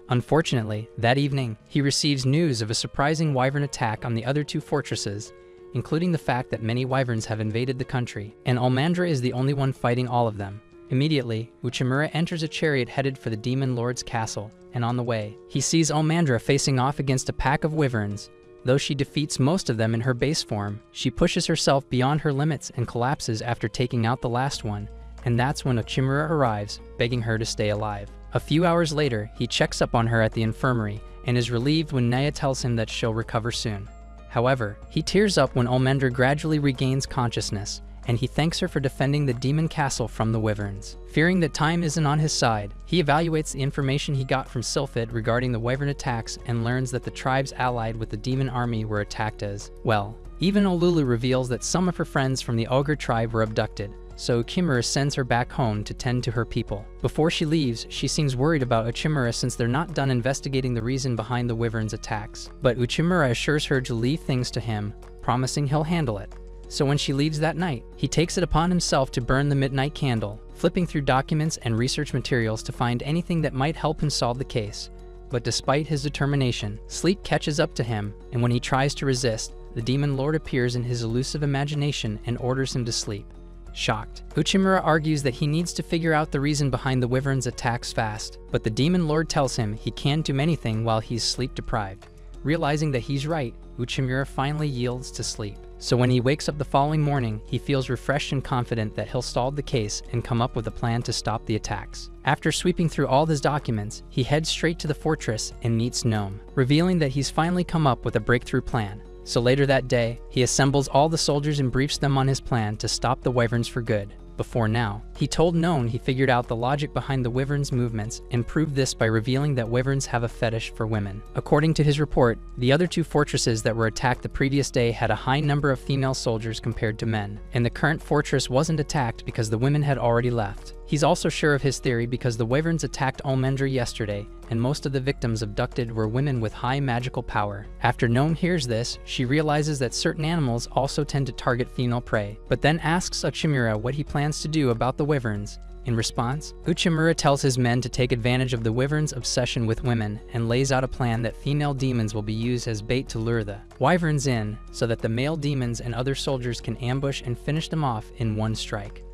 Unfortunately, that evening, he receives news of a surprising wyvern attack on the other 2 fortresses, including the fact that many wyverns have invaded the country, and Olmandra is the only one fighting all of them. Immediately, Uchimura enters a chariot headed for the Demon Lord's castle, and on the way, he sees Olmandra facing off against a pack of wyverns. Though she defeats most of them in her base form, she pushes herself beyond her limits and collapses after taking out the last one, and that's when Uchimura arrives, begging her to stay alive. A few hours later, he checks up on her at the infirmary, and is relieved when Naya tells him that she'll recover soon. However, he tears up when Olmandra gradually regains consciousness, and he thanks her for defending the demon castle from the wyverns. Fearing that time isn't on his side, he evaluates the information he got from Sylphid regarding the wyvern attacks and learns that the tribes allied with the demon army were attacked as well. Even Olulu reveals that some of her friends from the ogre tribe were abducted, so Uchimura sends her back home to tend to her people. Before she leaves, she seems worried about Uchimura since they're not done investigating the reason behind the wyverns' attacks. But Uchimura assures her to leave things to him, promising he'll handle it. So when she leaves that night, he takes it upon himself to burn the midnight candle, flipping through documents and research materials to find anything that might help him solve the case. But despite his determination, sleep catches up to him, and when he tries to resist, the Demon Lord appears in his elusive imagination and orders him to sleep. Shocked, Uchimura argues that he needs to figure out the reason behind the wyvern's attacks fast, but the Demon Lord tells him he can't do anything while he's sleep-deprived. Realizing that he's right, Uchimura finally yields to sleep. So when he wakes up the following morning, he feels refreshed and confident that he'll solve the case and come up with a plan to stop the attacks. After sweeping through all his documents, he heads straight to the fortress and meets Gnome, revealing that he's finally come up with a breakthrough plan. So later that day, he assembles all the soldiers and briefs them on his plan to stop the wyverns for good. Before now, he told Gnome he figured out the logic behind the wyverns' movements and proved this by revealing that wyverns have a fetish for women. According to his report, the other 2 fortresses that were attacked the previous day had a high number of female soldiers compared to men, and the current fortress wasn't attacked because the women had already left. He's also sure of his theory because the wyverns attacked Olmandra yesterday, and most of the victims abducted were women with high magical power. After Gnome hears this, she realizes that certain animals also tend to target female prey, but then asks Uchimura what he plans to do about the wyverns. In response, Uchimura tells his men to take advantage of the wyverns' obsession with women and lays out a plan that female demons will be used as bait to lure the wyverns in, so that the male demons and other soldiers can ambush and finish them off in one strike.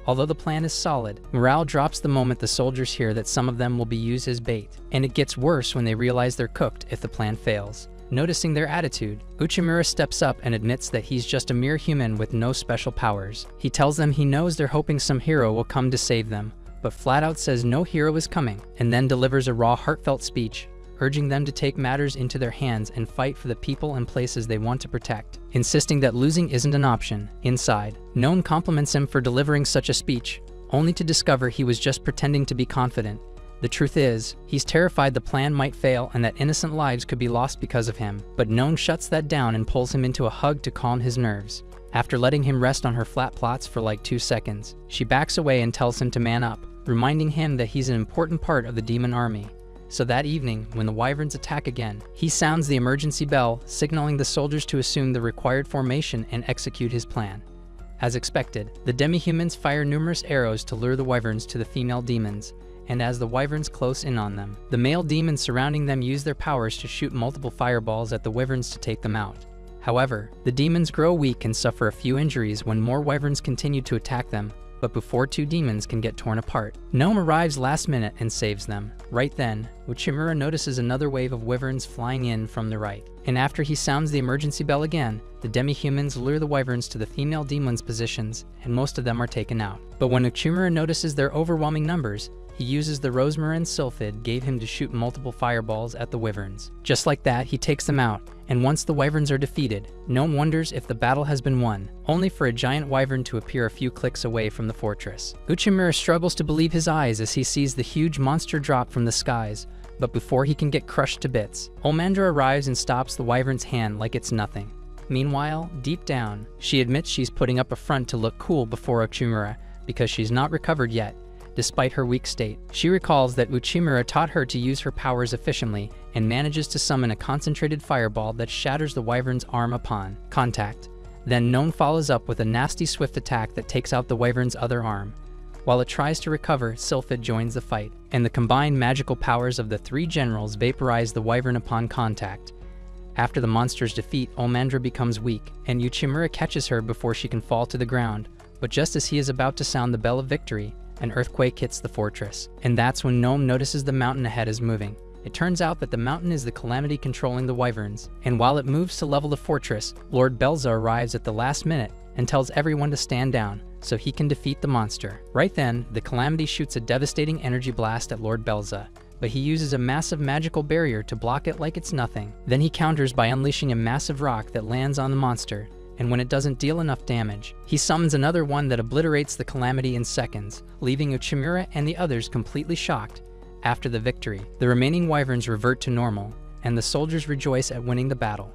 Although the plan is solid, morale drops the moment the soldiers hear that some of them will be used as bait, and it gets worse when they realize they're cooked if the plan fails. Noticing their attitude, Uchimura steps up and admits that he's just a mere human with no special powers. He tells them he knows they're hoping some hero will come to save them, but flat out says no hero is coming, and then delivers a raw, heartfelt speech, urging them to take matters into their hands and fight for the people and places they want to protect, insisting that losing isn't an option. Inside, Gnome compliments him for delivering such a speech, only to discover he was just pretending to be confident. The truth is, he's terrified the plan might fail and that innocent lives could be lost because of him, but Gnome shuts that down and pulls him into a hug to calm his nerves. After letting him rest on her flat plots for like 2 seconds, she backs away and tells him to man up, reminding him that he's an important part of the demon army. So that evening, when the wyverns attack again, he sounds the emergency bell, signaling the soldiers to assume the required formation and execute his plan. As expected, the demi-humans fire numerous arrows to lure the wyverns to the female demons, and as the wyverns close in on them, the male demons surrounding them use their powers to shoot multiple fireballs at the wyverns to take them out. However, the demons grow weak and suffer a few injuries when more wyverns continue to attack them, but before two demons can get torn apart. Gnome arrives last minute and saves them. Right then, Uchimura notices another wave of wyverns flying in from the right. And after he sounds the emergency bell again, the demi-humans lure the wyverns to the female demons' positions, and most of them are taken out. But when Uchimura notices their overwhelming numbers, he uses the rosmarin sylphid gave him to shoot multiple fireballs at the wyverns. Just like that, he takes them out, and once the wyverns are defeated, Gnome wonders if the battle has been won, only for a giant wyvern to appear a few clicks away from the fortress. Uchimura struggles to believe his eyes as he sees the huge monster drop from the skies, but before he can get crushed to bits, Olmandra arrives and stops the wyvern's hand like it's nothing. Meanwhile, deep down, she admits she's putting up a front to look cool before Uchimura because she's not recovered yet. Despite her weak state, she recalls that Uchimura taught her to use her powers efficiently and manages to summon a concentrated fireball that shatters the wyvern's arm upon contact. Then Gnome follows up with a nasty swift attack that takes out the wyvern's other arm. While it tries to recover, Sylphid joins the fight, and the combined magical powers of the three generals vaporize the wyvern upon contact. After the monster's defeat, Olmandra becomes weak, and Uchimura catches her before she can fall to the ground. But just as he is about to sound the bell of victory, an earthquake hits the fortress, and that's when Gnome notices the mountain ahead is moving. It turns out that the mountain is the calamity controlling the wyverns, and while it moves to level the fortress, Lord Belza arrives at the last minute and tells everyone to stand down so he can defeat the monster. Right then, the calamity shoots a devastating energy blast at Lord Belza, but he uses a massive magical barrier to block it like it's nothing. Then he counters by unleashing a massive rock that lands on the monster, and when it doesn't deal enough damage, he summons another one that obliterates the calamity in seconds, leaving Uchimura and the others completely shocked. After the victory, the remaining wyverns revert to normal, and the soldiers rejoice at winning the battle.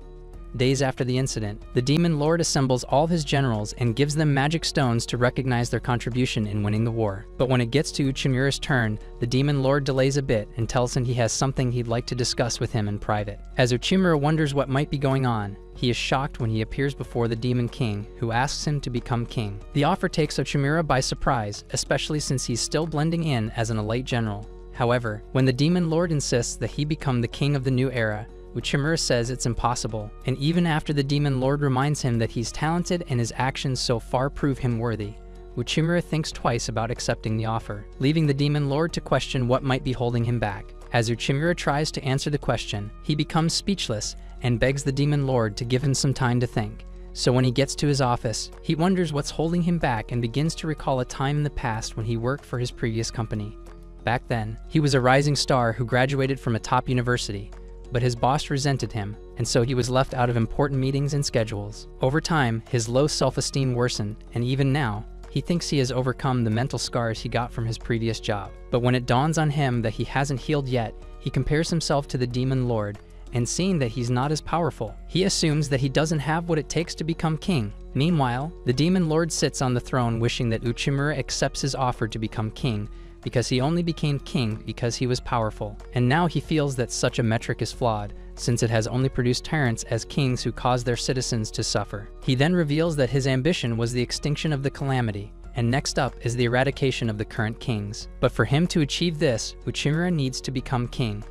Days after the incident, the Demon Lord assembles all his generals and gives them magic stones to recognize their contribution in winning the war. But when it gets to Uchimura's turn, the Demon Lord delays a bit and tells him he has something he'd like to discuss with him in private. As Uchimura wonders what might be going on, he is shocked when he appears before the Demon King, who asks him to become king. The offer takes Uchimura by surprise, especially since he's still blending in as an elite general. However, when the Demon Lord insists that he become the king of the new era, Uchimura says it's impossible, and even after the Demon Lord reminds him that he's talented and his actions so far prove him worthy, Uchimura thinks twice about accepting the offer, leaving the Demon Lord to question what might be holding him back. As Uchimura tries to answer the question, he becomes speechless and begs the Demon Lord to give him some time to think. So when he gets to his office, he wonders what's holding him back and begins to recall a time in the past when he worked for his previous company. Back then, he was a rising star who graduated from a top university, but his boss resented him, and so he was left out of important meetings and schedules. Over time, his low self-esteem worsened, and even now, he thinks he has overcome the mental scars he got from his previous job. But when it dawns on him that he hasn't healed yet, he compares himself to the Demon Lord, and seeing that he's not as powerful, he assumes that he doesn't have what it takes to become king. Meanwhile, the Demon Lord sits on the throne wishing that Uchimura accepts his offer to become king, because he only became king because he was powerful. And now he feels that such a metric is flawed, since it has only produced tyrants as kings who cause their citizens to suffer. He then reveals that his ambition was the extinction of the calamity, and next up is the eradication of the current kings. But for him to achieve this, Uchimura needs to become king.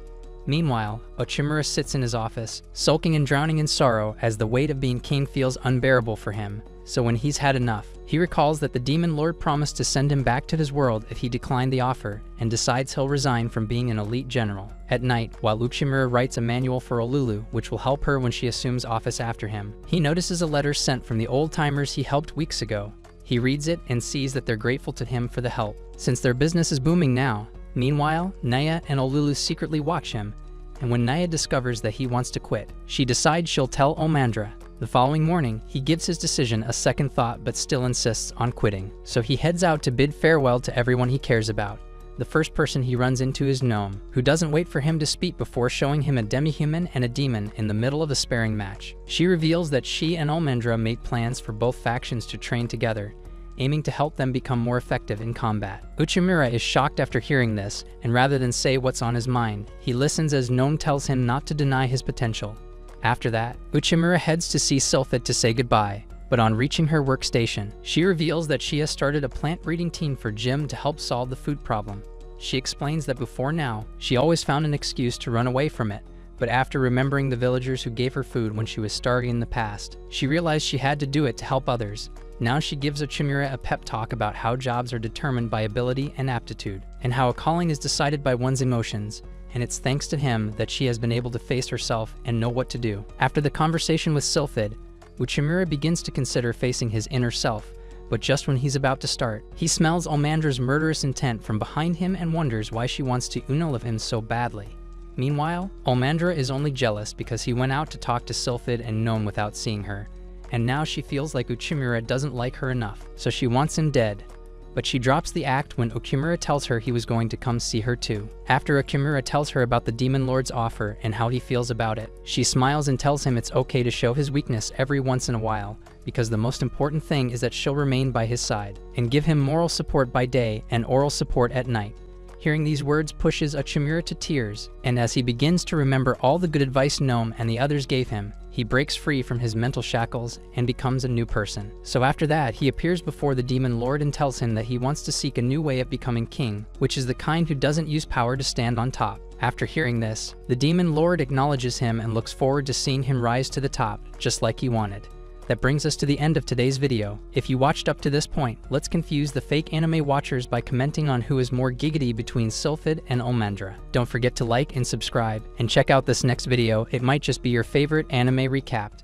Meanwhile, Uchimura sits in his office, sulking and drowning in sorrow as the weight of being king feels unbearable for him. So when he's had enough, he recalls that the Demon Lord promised to send him back to his world if he declined the offer, and decides he'll resign from being an elite general. At night, while Uchimura writes a manual for Olulu, which will help her when she assumes office after him, he notices a letter sent from the old-timers he helped weeks ago. He reads it and sees that they're grateful to him for the help, since their business is booming now. Meanwhile, Naya and Olulu secretly watch him, and when Naya discovers that he wants to quit, she decides she'll tell Olmandra. The following morning, he gives his decision a second thought but still insists on quitting. So he heads out to bid farewell to everyone he cares about. The first person he runs into is Gnome, who doesn't wait for him to speak before showing him a demi-human and a demon in the middle of a sparring match. She reveals that she and Olmandra made plans for both factions to train together, aiming to help them become more effective in combat. Uchimura is shocked after hearing this, and rather than say what's on his mind, he listens as Gnome tells him not to deny his potential. After that, Uchimura heads to see Sylphid to say goodbye, but on reaching her workstation, she reveals that she has started a plant breeding team for Jim to help solve the food problem. She explains that before now, she always found an excuse to run away from it, but after remembering the villagers who gave her food when she was starving in the past, she realized she had to do it to help others. Now she gives Ochimura a pep talk about how jobs are determined by ability and aptitude, and how a calling is decided by one's emotions, and it's thanks to him that she has been able to face herself and know what to do. After the conversation with Sylphid, Uchimura begins to consider facing his inner self, but just when he's about to start, he smells Olmandra's murderous intent from behind him and wonders why she wants to unalive him so badly. Meanwhile, Olmandra is only jealous because he went out to talk to Sylphid and Gnome without seeing her, and now she feels like Uchimura doesn't like her enough, so she wants him dead. But she drops the act when Okimura tells her he was going to come see her too. After Okimura tells her about the Demon Lord's offer and how he feels about it, she smiles and tells him it's okay to show his weakness every once in a while, because the most important thing is that she'll remain by his side, and give him moral support by day and oral support at night. Hearing these words pushes Ochimura to tears, and as he begins to remember all the good advice Gnome and the others gave him, he breaks free from his mental shackles and becomes a new person. So after that, he appears before the Demon Lord and tells him that he wants to seek a new way of becoming king, which is the kind who doesn't use power to stand on top. After hearing this, the Demon Lord acknowledges him and looks forward to seeing him rise to the top, just like he wanted. That brings us to the end of today's video. If you watched up to this point, let's confuse the fake anime watchers by commenting on who is more giggity between Sylphid and Olmandra. Don't forget to like and subscribe, and check out this next video, it might just be your favorite anime recapped.